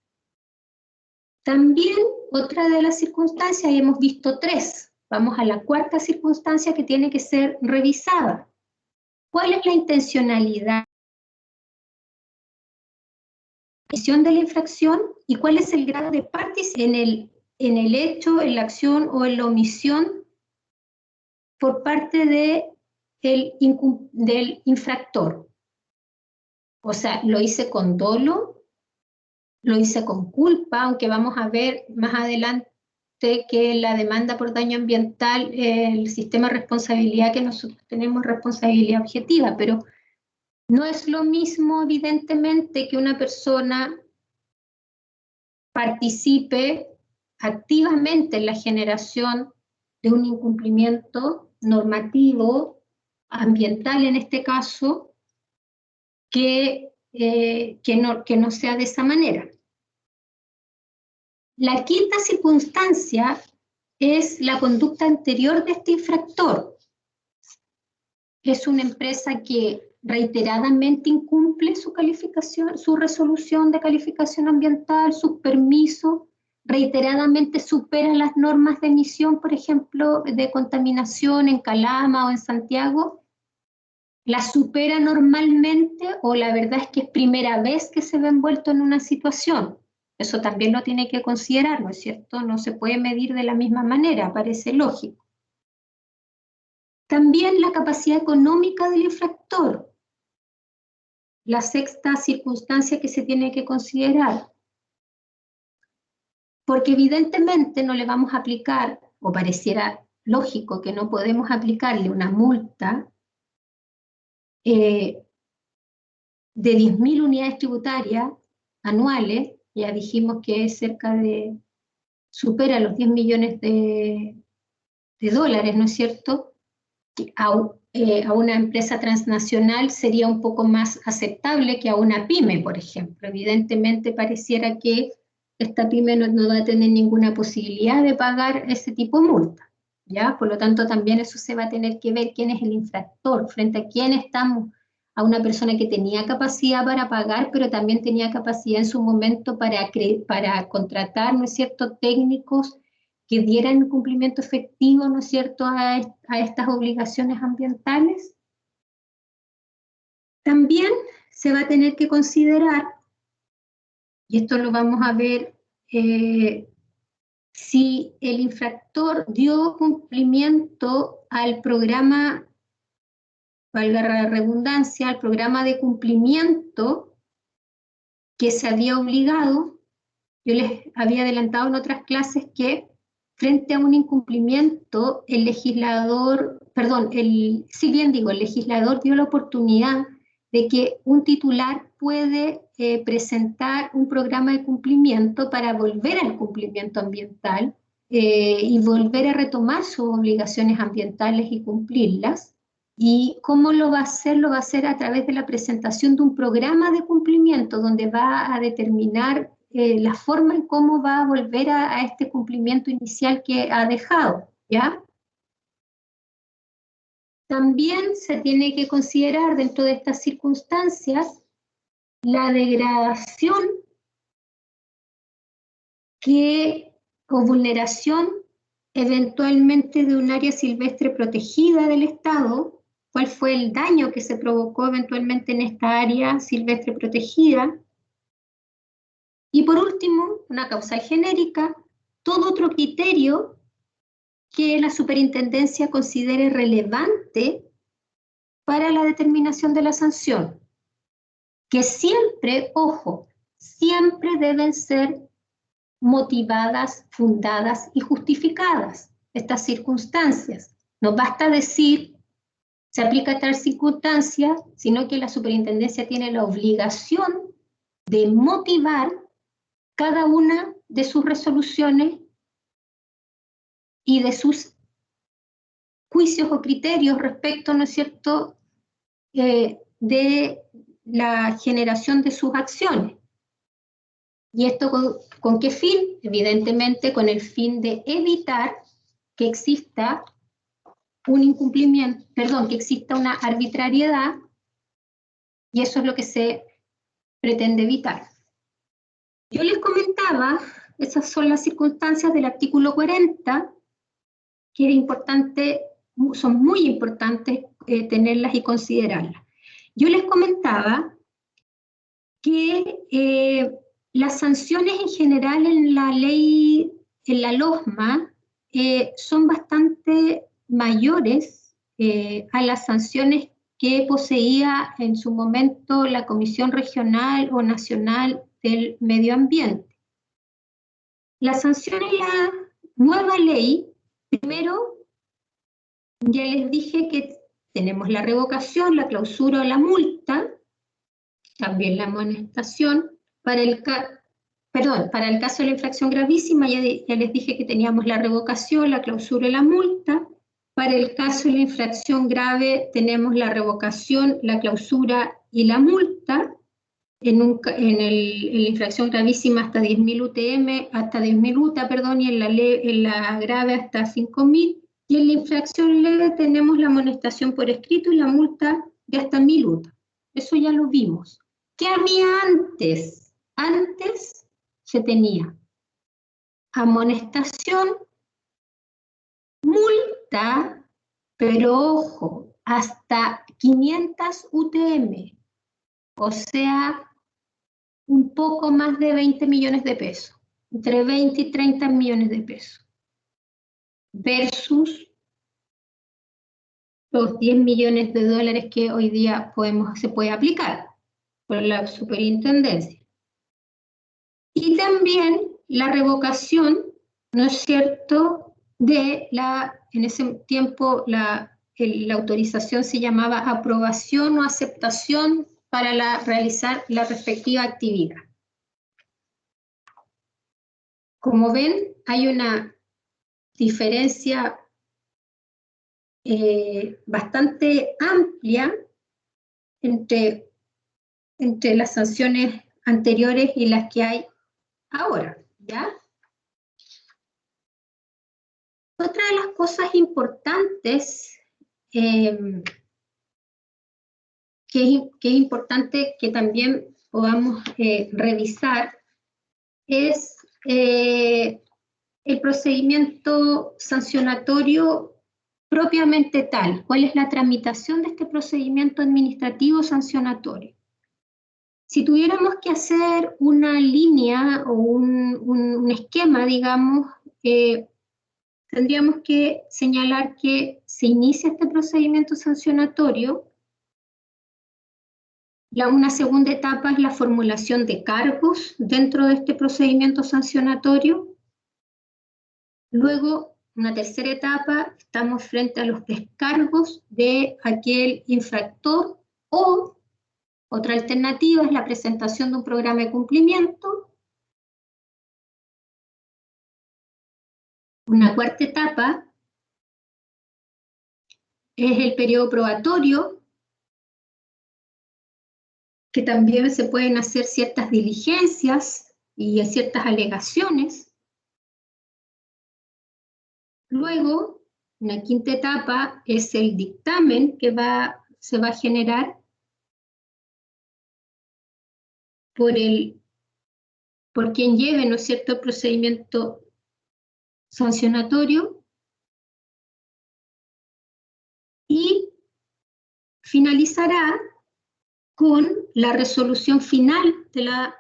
También otra de las circunstancias, y hemos visto 3, vamos a la cuarta circunstancia que tiene que ser revisada. ¿Cuál es la intencionalidad de la infracción y cuál es el grado de participación en el hecho, en la acción o en la omisión por parte del infractor? O sea, lo hice con dolo, lo hice con culpa, aunque vamos a ver más adelante que la demanda por daño ambiental, el sistema de responsabilidad que nosotros tenemos responsabilidad objetiva, pero no es lo mismo, evidentemente, que una persona participe activamente en la generación de un incumplimiento normativo, ambiental en este caso, que no sea de esa manera. La quinta circunstancia es la conducta anterior de este infractor. Es una empresa que reiteradamente incumple su calificación, su resolución de calificación ambiental, sus permisos, reiteradamente supera las normas de emisión, por ejemplo, de contaminación en Calama o en Santiago, la supera normalmente o la verdad es que es primera vez que se ve envuelto en una situación. Eso también lo tiene que considerar, ¿no es cierto? No se puede medir de la misma manera, parece lógico. También la capacidad económica del infractor. La sexta circunstancia que se tiene que considerar. Porque evidentemente no le vamos a aplicar, o pareciera lógico que no podemos aplicarle una multa de 10.000 unidades tributarias anuales, ya dijimos que es cerca de, supera los 10 millones de dólares, ¿no es cierto? A una empresa transnacional sería un poco más aceptable que a una pyme, por ejemplo. Evidentemente pareciera que esta pyme no va a tener ninguna posibilidad de pagar ese tipo de multa, ¿ya? Por lo tanto, también eso se va a tener que ver quién es el infractor, frente a quién estamos, a una persona que tenía capacidad para pagar, pero también tenía capacidad en su momento para contratar, ¿no es cierto?, técnicos que dieran cumplimiento efectivo, ¿no es cierto?, a estas obligaciones ambientales. También se va a tener que considerar, y esto lo vamos a ver, si el infractor dio cumplimiento al programa, valga la redundancia, al programa de cumplimiento que se había obligado. Yo les había adelantado en otras clases que frente a un incumplimiento, el legislador dio la oportunidad de que un titular puede presentar un programa de cumplimiento para volver al cumplimiento ambiental y volver a retomar sus obligaciones ambientales y cumplirlas. ¿Y cómo lo va a hacer? Lo va a hacer a través de la presentación de un programa de cumplimiento donde va a determinar la forma en cómo va a volver a este cumplimiento inicial que ha dejado, ¿ya? También se tiene que considerar dentro de estas circunstancias la degradación o vulneración eventualmente de un área silvestre protegida del Estado. ¿Cuál fue el daño que se provocó eventualmente en esta área silvestre protegida? Y por último, una causal genérica, todo otro criterio que la superintendencia considere relevante para la determinación de la sanción, que siempre, ojo, siempre deben ser motivadas, fundadas y justificadas estas circunstancias. No basta decir se aplica tal circunstancia, sino que la superintendencia tiene la obligación de motivar cada una de sus resoluciones y de sus juicios o criterios respecto, ¿no es cierto?, de la generación de sus acciones. ¿Y esto con qué fin? Evidentemente con el fin de evitar que exista un incumplimiento, perdón, que exista una arbitrariedad, y eso es lo que se pretende evitar. Yo les comentaba, esas son las circunstancias del artículo 40, que era importante, son muy importantes tenerlas y considerarlas. Yo les comentaba que las sanciones en general en la ley, en la LOSMA, son bastante mayores a las sanciones que poseía en su momento la Comisión Regional o Nacional del Medio Ambiente. La sanción en la nueva ley, primero, ya les dije que tenemos la revocación, la clausura o la multa, también la amonestación. Para el caso de la infracción gravísima, ya les dije que teníamos la revocación, la clausura y la multa. Para el caso de la infracción grave, tenemos la revocación, la clausura y la multa. En la infracción gravísima hasta 10.000 UTM, hasta 10.000 UTA, perdón, y en la grave hasta 5.000. Y en la infracción leve tenemos la amonestación por escrito y la multa de hasta 1.000 UTA. Eso ya lo vimos. ¿Qué había antes? Antes se tenía amonestación, multa, pero ojo, hasta 500 UTM, o sea, un poco más de 20 millones de pesos, entre 20 y 30 millones de pesos, versus los 10 millones de dólares que hoy día se puede aplicar por la superintendencia. Y también la revocación, ¿no es cierto?, en ese tiempo la autorización se llamaba aprobación o aceptación para realizar la respectiva actividad. Como ven, hay una diferencia bastante amplia entre las sanciones anteriores y las que hay ahora, ¿ya? Otra de las cosas importantes que es importante que también podamos revisar es el procedimiento sancionatorio propiamente tal. ¿Cuál es la tramitación de este procedimiento administrativo sancionatorio? Si tuviéramos que hacer una línea o un esquema, digamos, tendríamos que señalar que se inicia este procedimiento sancionatorio. Una segunda etapa es la formulación de cargos dentro de este procedimiento sancionatorio. Luego, una tercera etapa, estamos frente a los descargos de aquel infractor, o otra alternativa es la presentación de un programa de cumplimiento. Una cuarta etapa es el periodo probatorio, que también se pueden hacer ciertas diligencias y ciertas alegaciones. Luego, una quinta etapa es el dictamen que se va a generar por quien lleve, ¿no es cierto?, el procedimiento sancionatorio. Y finalizará con la resolución final de la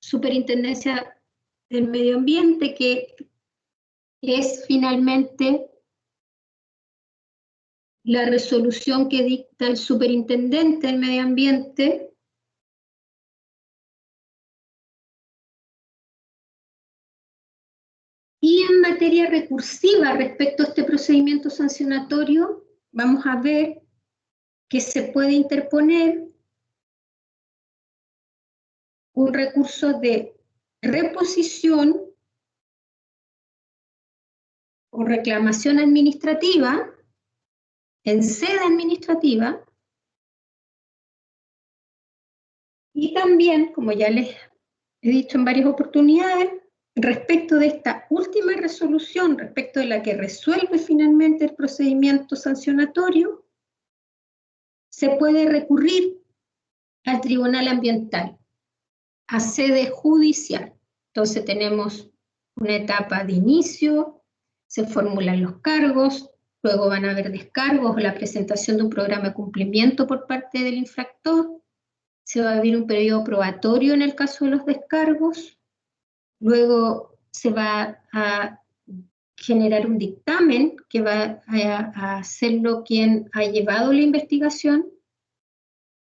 Superintendencia del Medio Ambiente, que es finalmente la resolución que dicta el Superintendente del Medio Ambiente y en materia recursiva respecto a este procedimiento sancionatorio, vamos a ver que se puede interponer un recurso de reposición o reclamación administrativa en sede administrativa, y también, como ya les he dicho en varias oportunidades, respecto de esta última resolución, respecto de la que resuelve finalmente el procedimiento sancionatorio, se puede recurrir al Tribunal Ambiental, a sede judicial. Entonces tenemos una etapa de inicio, se formulan los cargos, luego van a haber descargos o la presentación de un programa de cumplimiento por parte del infractor, se va a abrir un periodo probatorio en el caso de los descargos, luego se va a generar un dictamen que va a hacerlo quien ha llevado la investigación,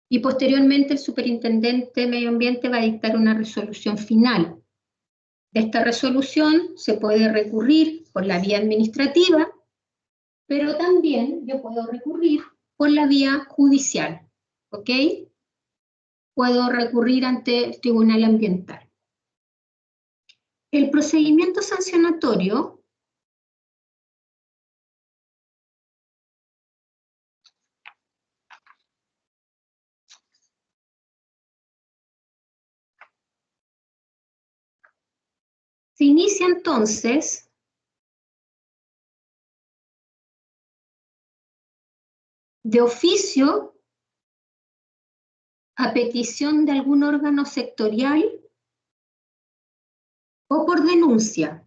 y posteriormente el superintendente de Medio Ambiente va a dictar una resolución final. De esta resolución se puede recurrir por la vía administrativa, pero también yo puedo recurrir por la vía judicial, ¿ok? Puedo recurrir ante el Tribunal Ambiental. El procedimiento sancionatorio se inicia entonces de oficio a petición de algún órgano sectorial o por denuncia.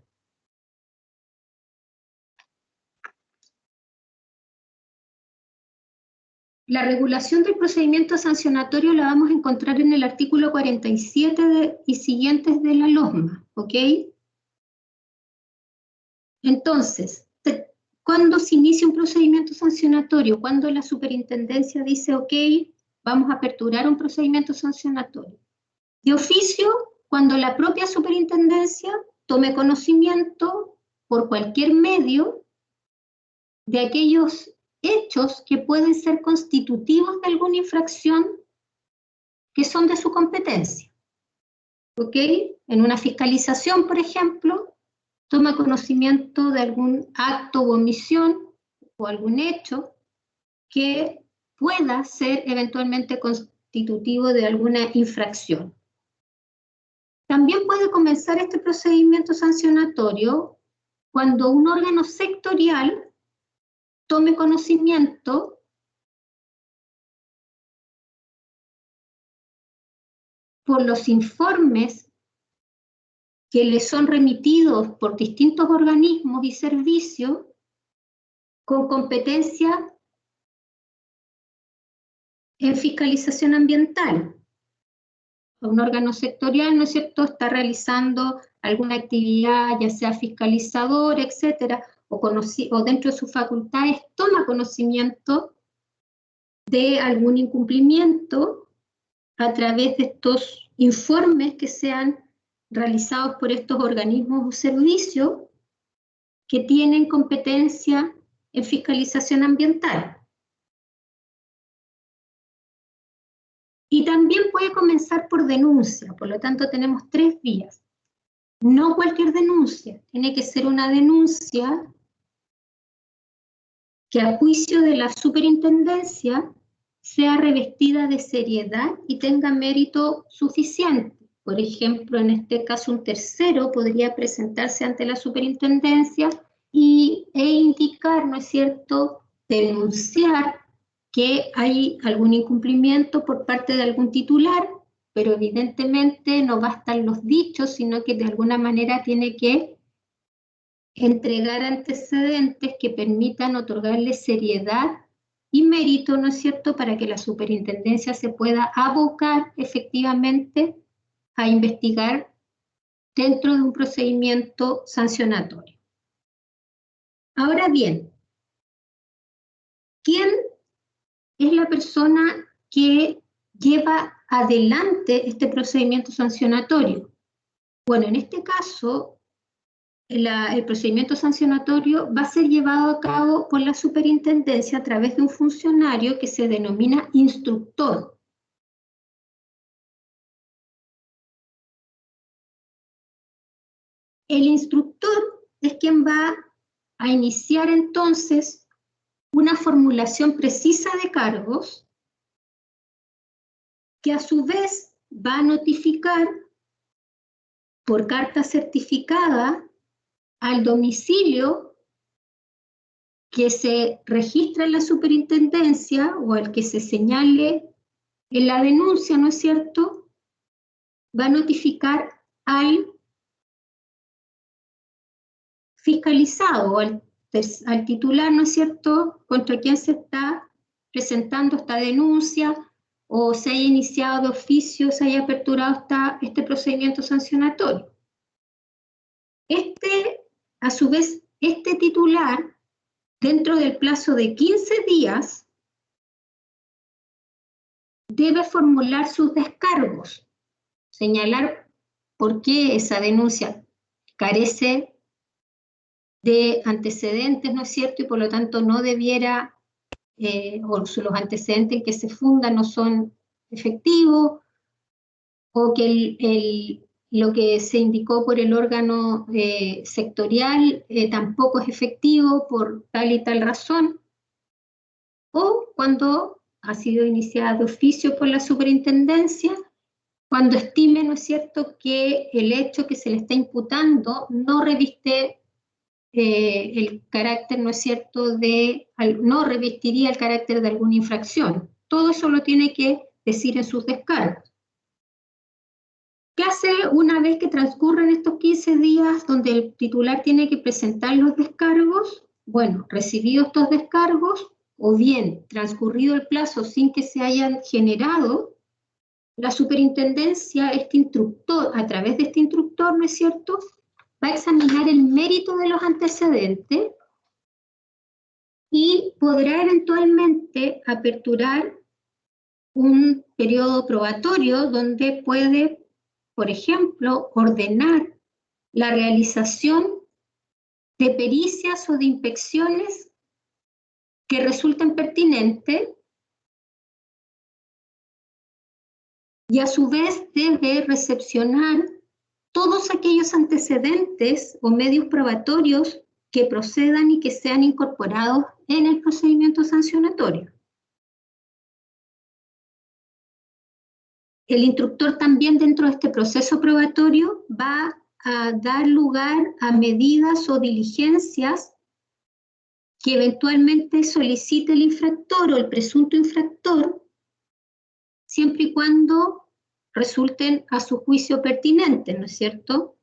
La regulación del procedimiento sancionatorio la vamos a encontrar en el artículo 47 y siguientes de la LOSMA, ¿ok? Entonces, ¿cuándo se inicia un procedimiento sancionatorio? Cuando la superintendencia dice, ok, vamos a aperturar un procedimiento sancionatorio. De oficio, cuando la propia superintendencia tome conocimiento por cualquier medio de aquellos hechos que pueden ser constitutivos de alguna infracción que son de su competencia. ¿Ok? En una fiscalización, por ejemplo, toma conocimiento de algún acto o omisión o algún hecho que pueda ser eventualmente constitutivo de alguna infracción. También puede comenzar este procedimiento sancionatorio cuando un órgano sectorial tome conocimiento por los informes que le son remitidos por distintos organismos y servicios con competencia en fiscalización ambiental. Un órgano sectorial, ¿no es cierto?, está realizando alguna actividad, ya sea fiscalizadora, etcétera, o dentro de sus facultades toma conocimiento de algún incumplimiento a través de estos informes que sean realizados por estos organismos o servicios que tienen competencia en fiscalización ambiental. Y también puede comenzar por denuncia, por lo tanto tenemos tres vías. No cualquier denuncia, tiene que ser una denuncia que a juicio de la superintendencia sea revestida de seriedad y tenga mérito suficiente. Por ejemplo, en este caso un tercero podría presentarse ante la superintendencia e indicar, ¿no es cierto?, denunciar que hay algún incumplimiento por parte de algún titular, pero evidentemente no bastan los dichos, sino que de alguna manera tiene que entregar antecedentes que permitan otorgarle seriedad y mérito, ¿no es cierto?, para que la superintendencia se pueda abocar efectivamente a investigar dentro de un procedimiento sancionatorio. Ahora bien, ¿quién es la persona que lleva adelante este procedimiento sancionatorio? Bueno, en este caso, el procedimiento sancionatorio va a ser llevado a cabo por la superintendencia a través de un funcionario que se denomina instructor. El instructor es quien va a iniciar entonces una formulación precisa de cargos que a su vez va a notificar por carta certificada al domicilio que se registra en la superintendencia o al que se señale en la denuncia, ¿no es cierto? Va a notificar al fiscalizado, al titular, ¿no es cierto?, contra quien se está presentando esta denuncia o se haya iniciado de oficio, se haya aperturado este procedimiento sancionatorio. A su vez, este titular, dentro del plazo de 15 días, debe formular sus descargos, señalar por qué esa denuncia carece de antecedentes, ¿no es cierto? Y por lo tanto no debiera, o los antecedentes en que se fundan no son efectivos, o que lo que se indicó por el órgano sectorial tampoco es efectivo por tal y tal razón, o cuando ha sido iniciada de oficio por la superintendencia, cuando estime, ¿no es cierto?, que el hecho que se le está imputando no reviste el carácter, ¿no es cierto?, no revestiría el carácter de alguna infracción. Todo eso lo tiene que decir en sus descargos. ¿Qué hace una vez que transcurren estos 15 días donde el titular tiene que presentar los descargos? Bueno, recibidos estos descargos, o bien transcurrido el plazo sin que se hayan generado, la superintendencia, a través de este instructor, ¿no es cierto?, va a examinar el mérito de los antecedentes y podrá eventualmente aperturar un periodo probatorio donde puede, por ejemplo, ordenar la realización de pericias o de inspecciones que resulten pertinentes y a su vez debe recepcionar todos aquellos antecedentes o medios probatorios que procedan y que sean incorporados en el procedimiento sancionatorio. El instructor también dentro de este proceso probatorio va a dar lugar a medidas o diligencias que eventualmente solicite el infractor o el presunto infractor, siempre y cuando resulten a su juicio pertinentes, ¿no es cierto?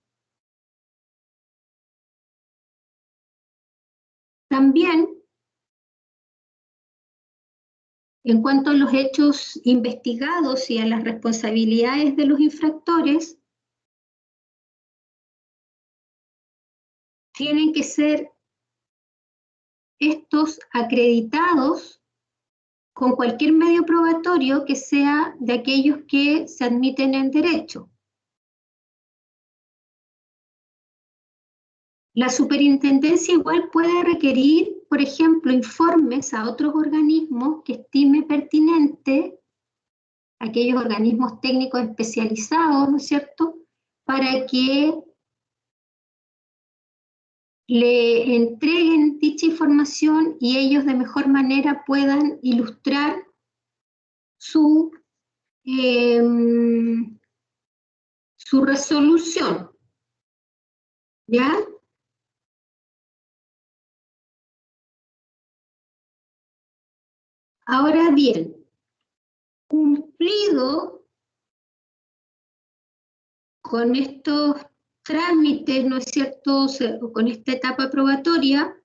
También, en cuanto a los hechos investigados y a las responsabilidades de los infractores, tienen que ser estos acreditados con cualquier medio probatorio que sea de aquellos que se admiten en derecho. La superintendencia igual puede requerir, por ejemplo, informes a otros organismos que estime pertinente, aquellos organismos técnicos especializados, ¿no es cierto?, para que le entreguen dicha información y ellos de mejor manera puedan ilustrar su resolución. ¿Ya? Ahora bien, cumplido con estos trámites, ¿no es cierto?, con esta etapa probatoria,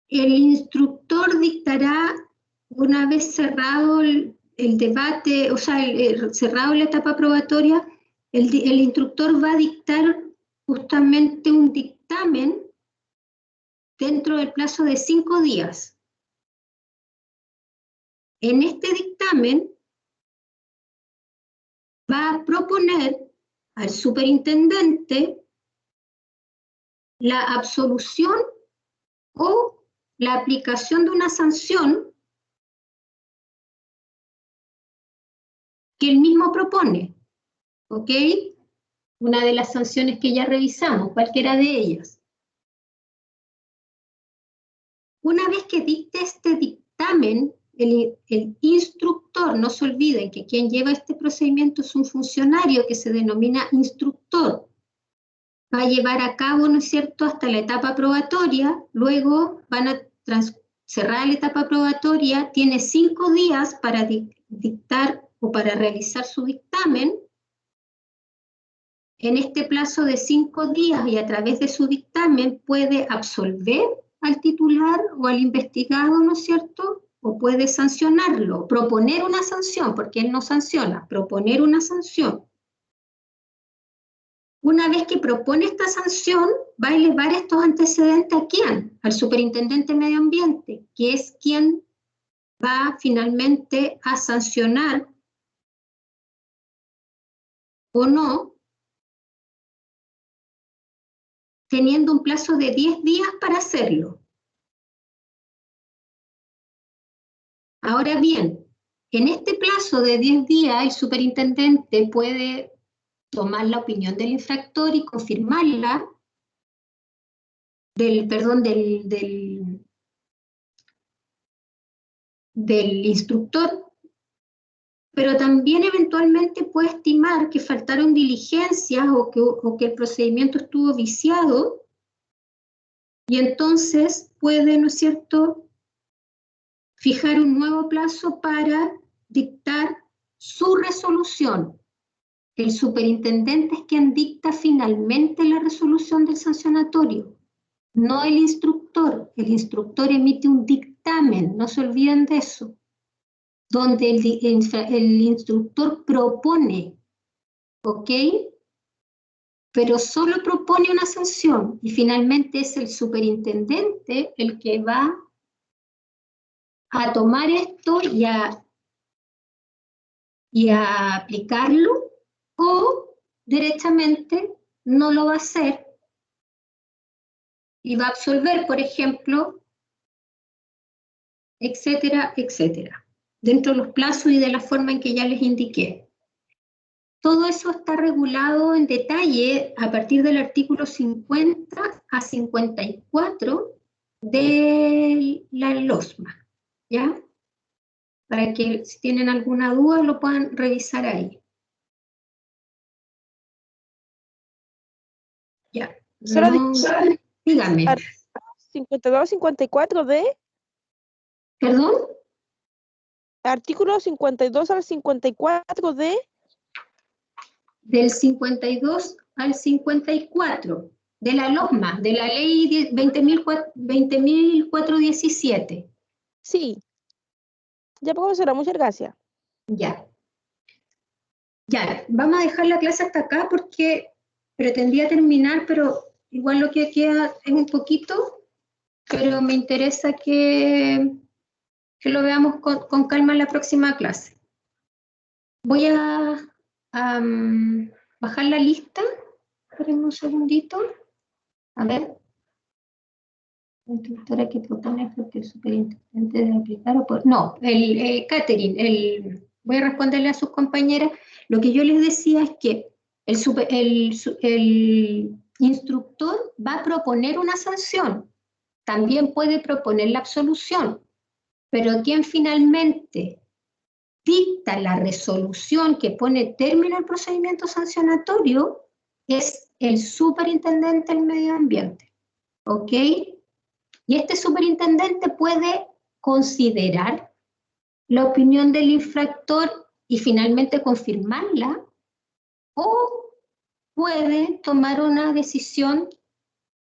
el instructor dictará, una vez cerrado el debate, o sea, cerrado la etapa probatoria, el instructor va a dictar justamente un dictamen dentro del plazo de 5 días. En este dictamen va a proponer al superintendente la absolución o la aplicación de una sanción que él mismo propone, ¿ok? Una de las sanciones que ya revisamos, cualquiera de ellas. Una vez que dicte este dictamen, el instructor, no se olviden que quien lleva este procedimiento es un funcionario que se denomina instructor. Va a llevar a cabo, ¿no es cierto?, hasta la etapa probatoria, luego van a cerrar la etapa probatoria, tiene 5 días para dictar o para realizar su dictamen. En este plazo de 5 días y a través de su dictamen puede absolver al titular o al investigado, ¿no es cierto?, o puede sancionarlo, proponer una sanción, porque él no sanciona, proponer una sanción. Una vez que propone esta sanción, va a elevar estos antecedentes ¿a quién? Al superintendente de medio ambiente, que es quien va finalmente a sancionar o no, teniendo un plazo de 10 días para hacerlo. Ahora bien, en este plazo de 10 días, el superintendente puede tomar la opinión del infractor y confirmarla, del instructor, pero también eventualmente puede estimar que faltaron diligencias o que el procedimiento estuvo viciado, y entonces puede, ¿no es cierto?, fijar un nuevo plazo para dictar su resolución. El superintendente es quien dicta finalmente la resolución del sancionatorio, no el instructor. El instructor emite un dictamen, no se olviden de eso, donde el instructor propone, ¿ok? Pero solo propone una sanción y finalmente es el superintendente el que va a tomar esto y a aplicarlo, o directamente no lo va a hacer y va a absolver, por ejemplo, etcétera, etcétera, dentro de los plazos y de la forma en que ya les indiqué. Todo eso está regulado en detalle a partir del artículo 50 a 54 de la LOSMA, ¿ya? Para que si tienen alguna duda lo puedan revisar ahí. Ya. No, dígame. 52, 54 de... ¿Perdón? Artículo 52 al 54 de... Del 52 al 54 de la LOSMA, de la ley 20.417. Sí. Ya, profesora, muchas gracias. Ya. Ya, vamos a dejar la clase hasta acá porque pretendía terminar, pero igual lo que queda es un poquito, pero me interesa que lo veamos con calma en la próxima clase. Voy a bajar la lista. Esperen un segundito. A ver. La instructora que propone porque el superintendente debe aplicar o por... No, Catherine, voy a responderle a sus compañeras. Lo que yo les decía es que el instructor va a proponer una sanción. También puede proponer la absolución, pero quien finalmente dicta la resolución que pone término al procedimiento sancionatorio es el superintendente del medio ambiente. ¿Ok? Y este superintendente puede considerar la opinión del infractor y finalmente confirmarla, o puede tomar una decisión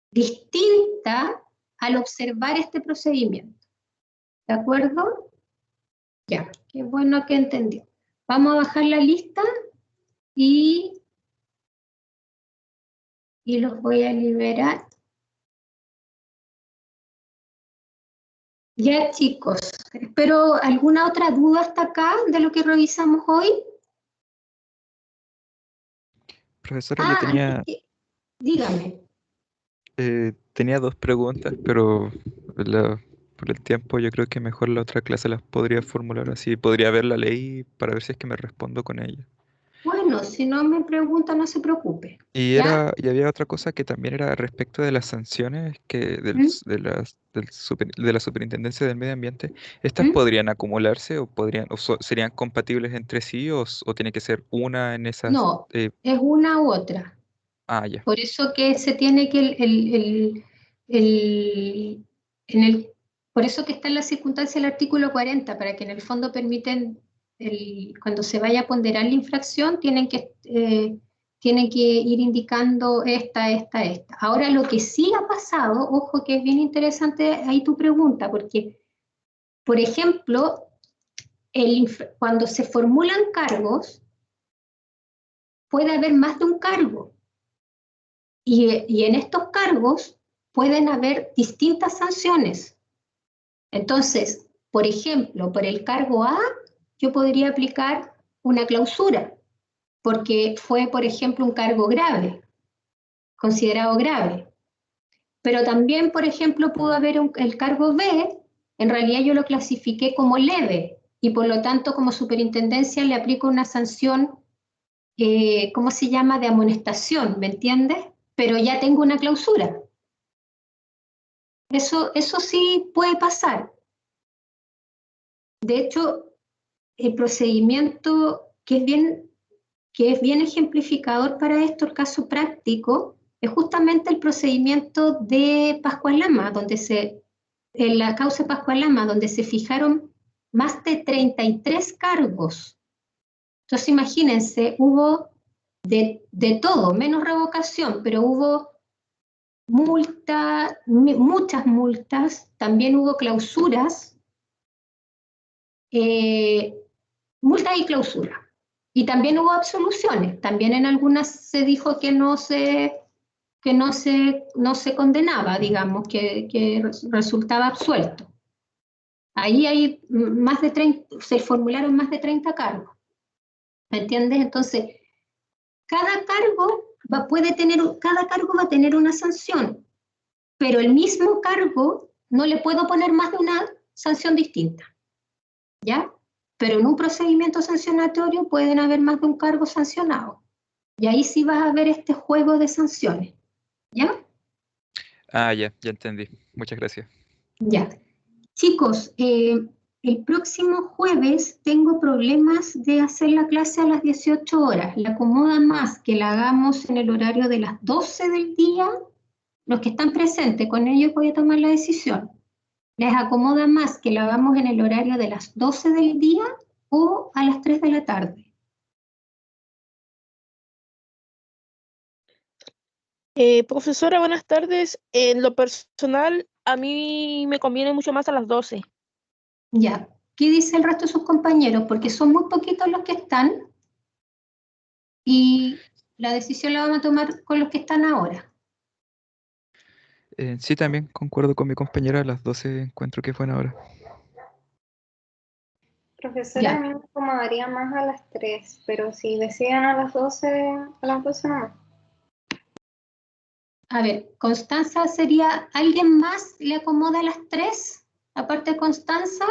distinta al observar este procedimiento. ¿De acuerdo? Ya, qué bueno que entendió. Vamos a bajar la lista y los voy a liberar. Ya, chicos, espero alguna otra duda hasta acá de lo que revisamos hoy. Profesora, yo tenía, Dígame. tenía 2 preguntas, pero por el tiempo yo creo que mejor la otra clase las podría formular así. Podría ver la ley para ver si es que me respondo con ella. Bueno, no, si no me pregunta, no se preocupe. Y ¿Ya? y había otra cosa que también era respecto de las sanciones ¿Mm? de la Superintendencia del Medio Ambiente. ¿Estas ¿Mm? podrían acumularse o serían compatibles entre sí o tiene que ser una en esas? No, es una u otra. Ya. Por eso que se tiene que en el, por eso que está en la circunstancia el artículo 40, para que en el fondo permiten, cuando se vaya a ponderar la infracción, tienen que ir indicando esta. Ahora, lo que sí ha pasado, ojo que es bien interesante ahí tu pregunta, porque, por ejemplo, cuando se formulan cargos, puede haber más de un cargo. Y en estos cargos pueden haber distintas sanciones. Entonces, por ejemplo, por el cargo A, yo podría aplicar una clausura, porque fue, por ejemplo, un cargo grave, considerado grave. Pero también, por ejemplo, pudo haber el cargo B, en realidad yo lo clasifiqué como leve, y por lo tanto, como superintendencia, le aplico una sanción, ¿cómo se llama?, de amonestación, ¿me entiendes? Pero ya tengo una clausura. Eso sí puede pasar. De hecho, el procedimiento que es bien ejemplificador para esto, el caso práctico, es justamente el procedimiento de Pascua Lama, en la causa de Pascua Lama, donde se fijaron más de 33 cargos. Entonces, imagínense, hubo de todo, menos revocación, pero hubo muchas multas, también hubo clausuras, multas y clausura. Y también hubo absoluciones. También en algunas se dijo que no se condenaba, digamos, que resultaba absuelto. Ahí hay más de 30, se formularon más de 30 cargos. ¿Me entiendes? Entonces, cada cargo cada cargo va a tener una sanción, pero el mismo cargo no le puedo poner más de una sanción distinta. ¿Ya? Pero en un procedimiento sancionatorio pueden haber más de un cargo sancionado. Y ahí sí vas a ver este juego de sanciones. ¿Ya? Ya entendí. Muchas gracias. Ya. Chicos, el próximo jueves tengo problemas de hacer la clase a las 18 horas. ¿Le acomoda más que la hagamos en el horario de las 12 del día? Los que están presentes, con ellos voy a tomar la decisión. ¿Les acomoda más que la hagamos en el horario de las 12 del día o a las 3 de la tarde? Profesora, buenas tardes. En lo personal, a mí me conviene mucho más a las 12. Ya. ¿Qué dice el resto de sus compañeros? Porque son muy poquitos los que están y la decisión la vamos a tomar con los que están ahora. Sí, también concuerdo con mi compañera, a las 12 encuentro que es buena hora. Profesora, a Ya. mí me acomodaría más a las 3, pero si deciden a las 12 nomás. A ver, Constanza sería, ¿alguien más le acomoda a las 3? Aparte de Constanza.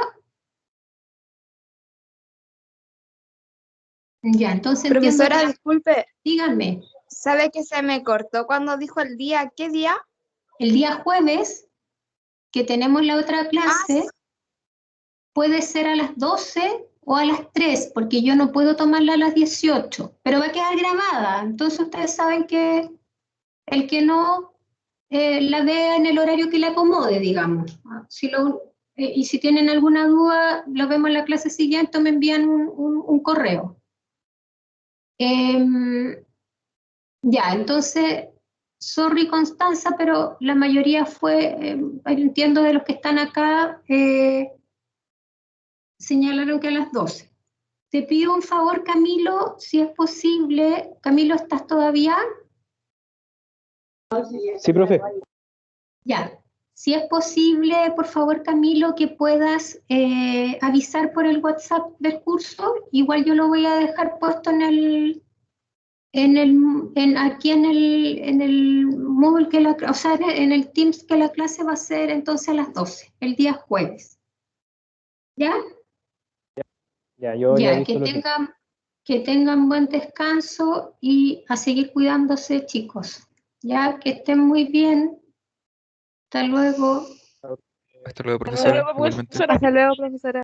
Ya, entonces entiendo Profesora, que, disculpe, díganme, ¿sabe que se me cortó cuando dijo el día? ¿Qué día? el día jueves que tenemos la otra clase, puede ser a las 12 o a las 3, porque yo no puedo tomarla a las 18, pero va a quedar grabada. Entonces ustedes saben que el que no la vea en el horario que le acomode, digamos. Y si tienen alguna duda, lo vemos en la clase siguiente o me envían un correo. Ya, entonces, sorry Constanza, pero la mayoría entiendo de los que están acá, señalaron que a las 12. Te pido un favor, Camilo, si es posible. Camilo, ¿estás todavía? Sí, profe. Ya. Si es posible, por favor, Camilo, que puedas avisar por el WhatsApp del curso. Igual yo lo voy a dejar puesto aquí en el Moodle o sea, en el Teams, que la clase va a ser entonces a las 12, el día jueves. ¿Ya? Ya, yo le Ya, aviso que lo que... tengan Que tengan buen descanso y a seguir cuidándose, chicos. Ya, que estén muy bien. Hasta luego. Hasta luego, Hasta profesora. luego, Igualmente. profesora. Hasta luego, profesora.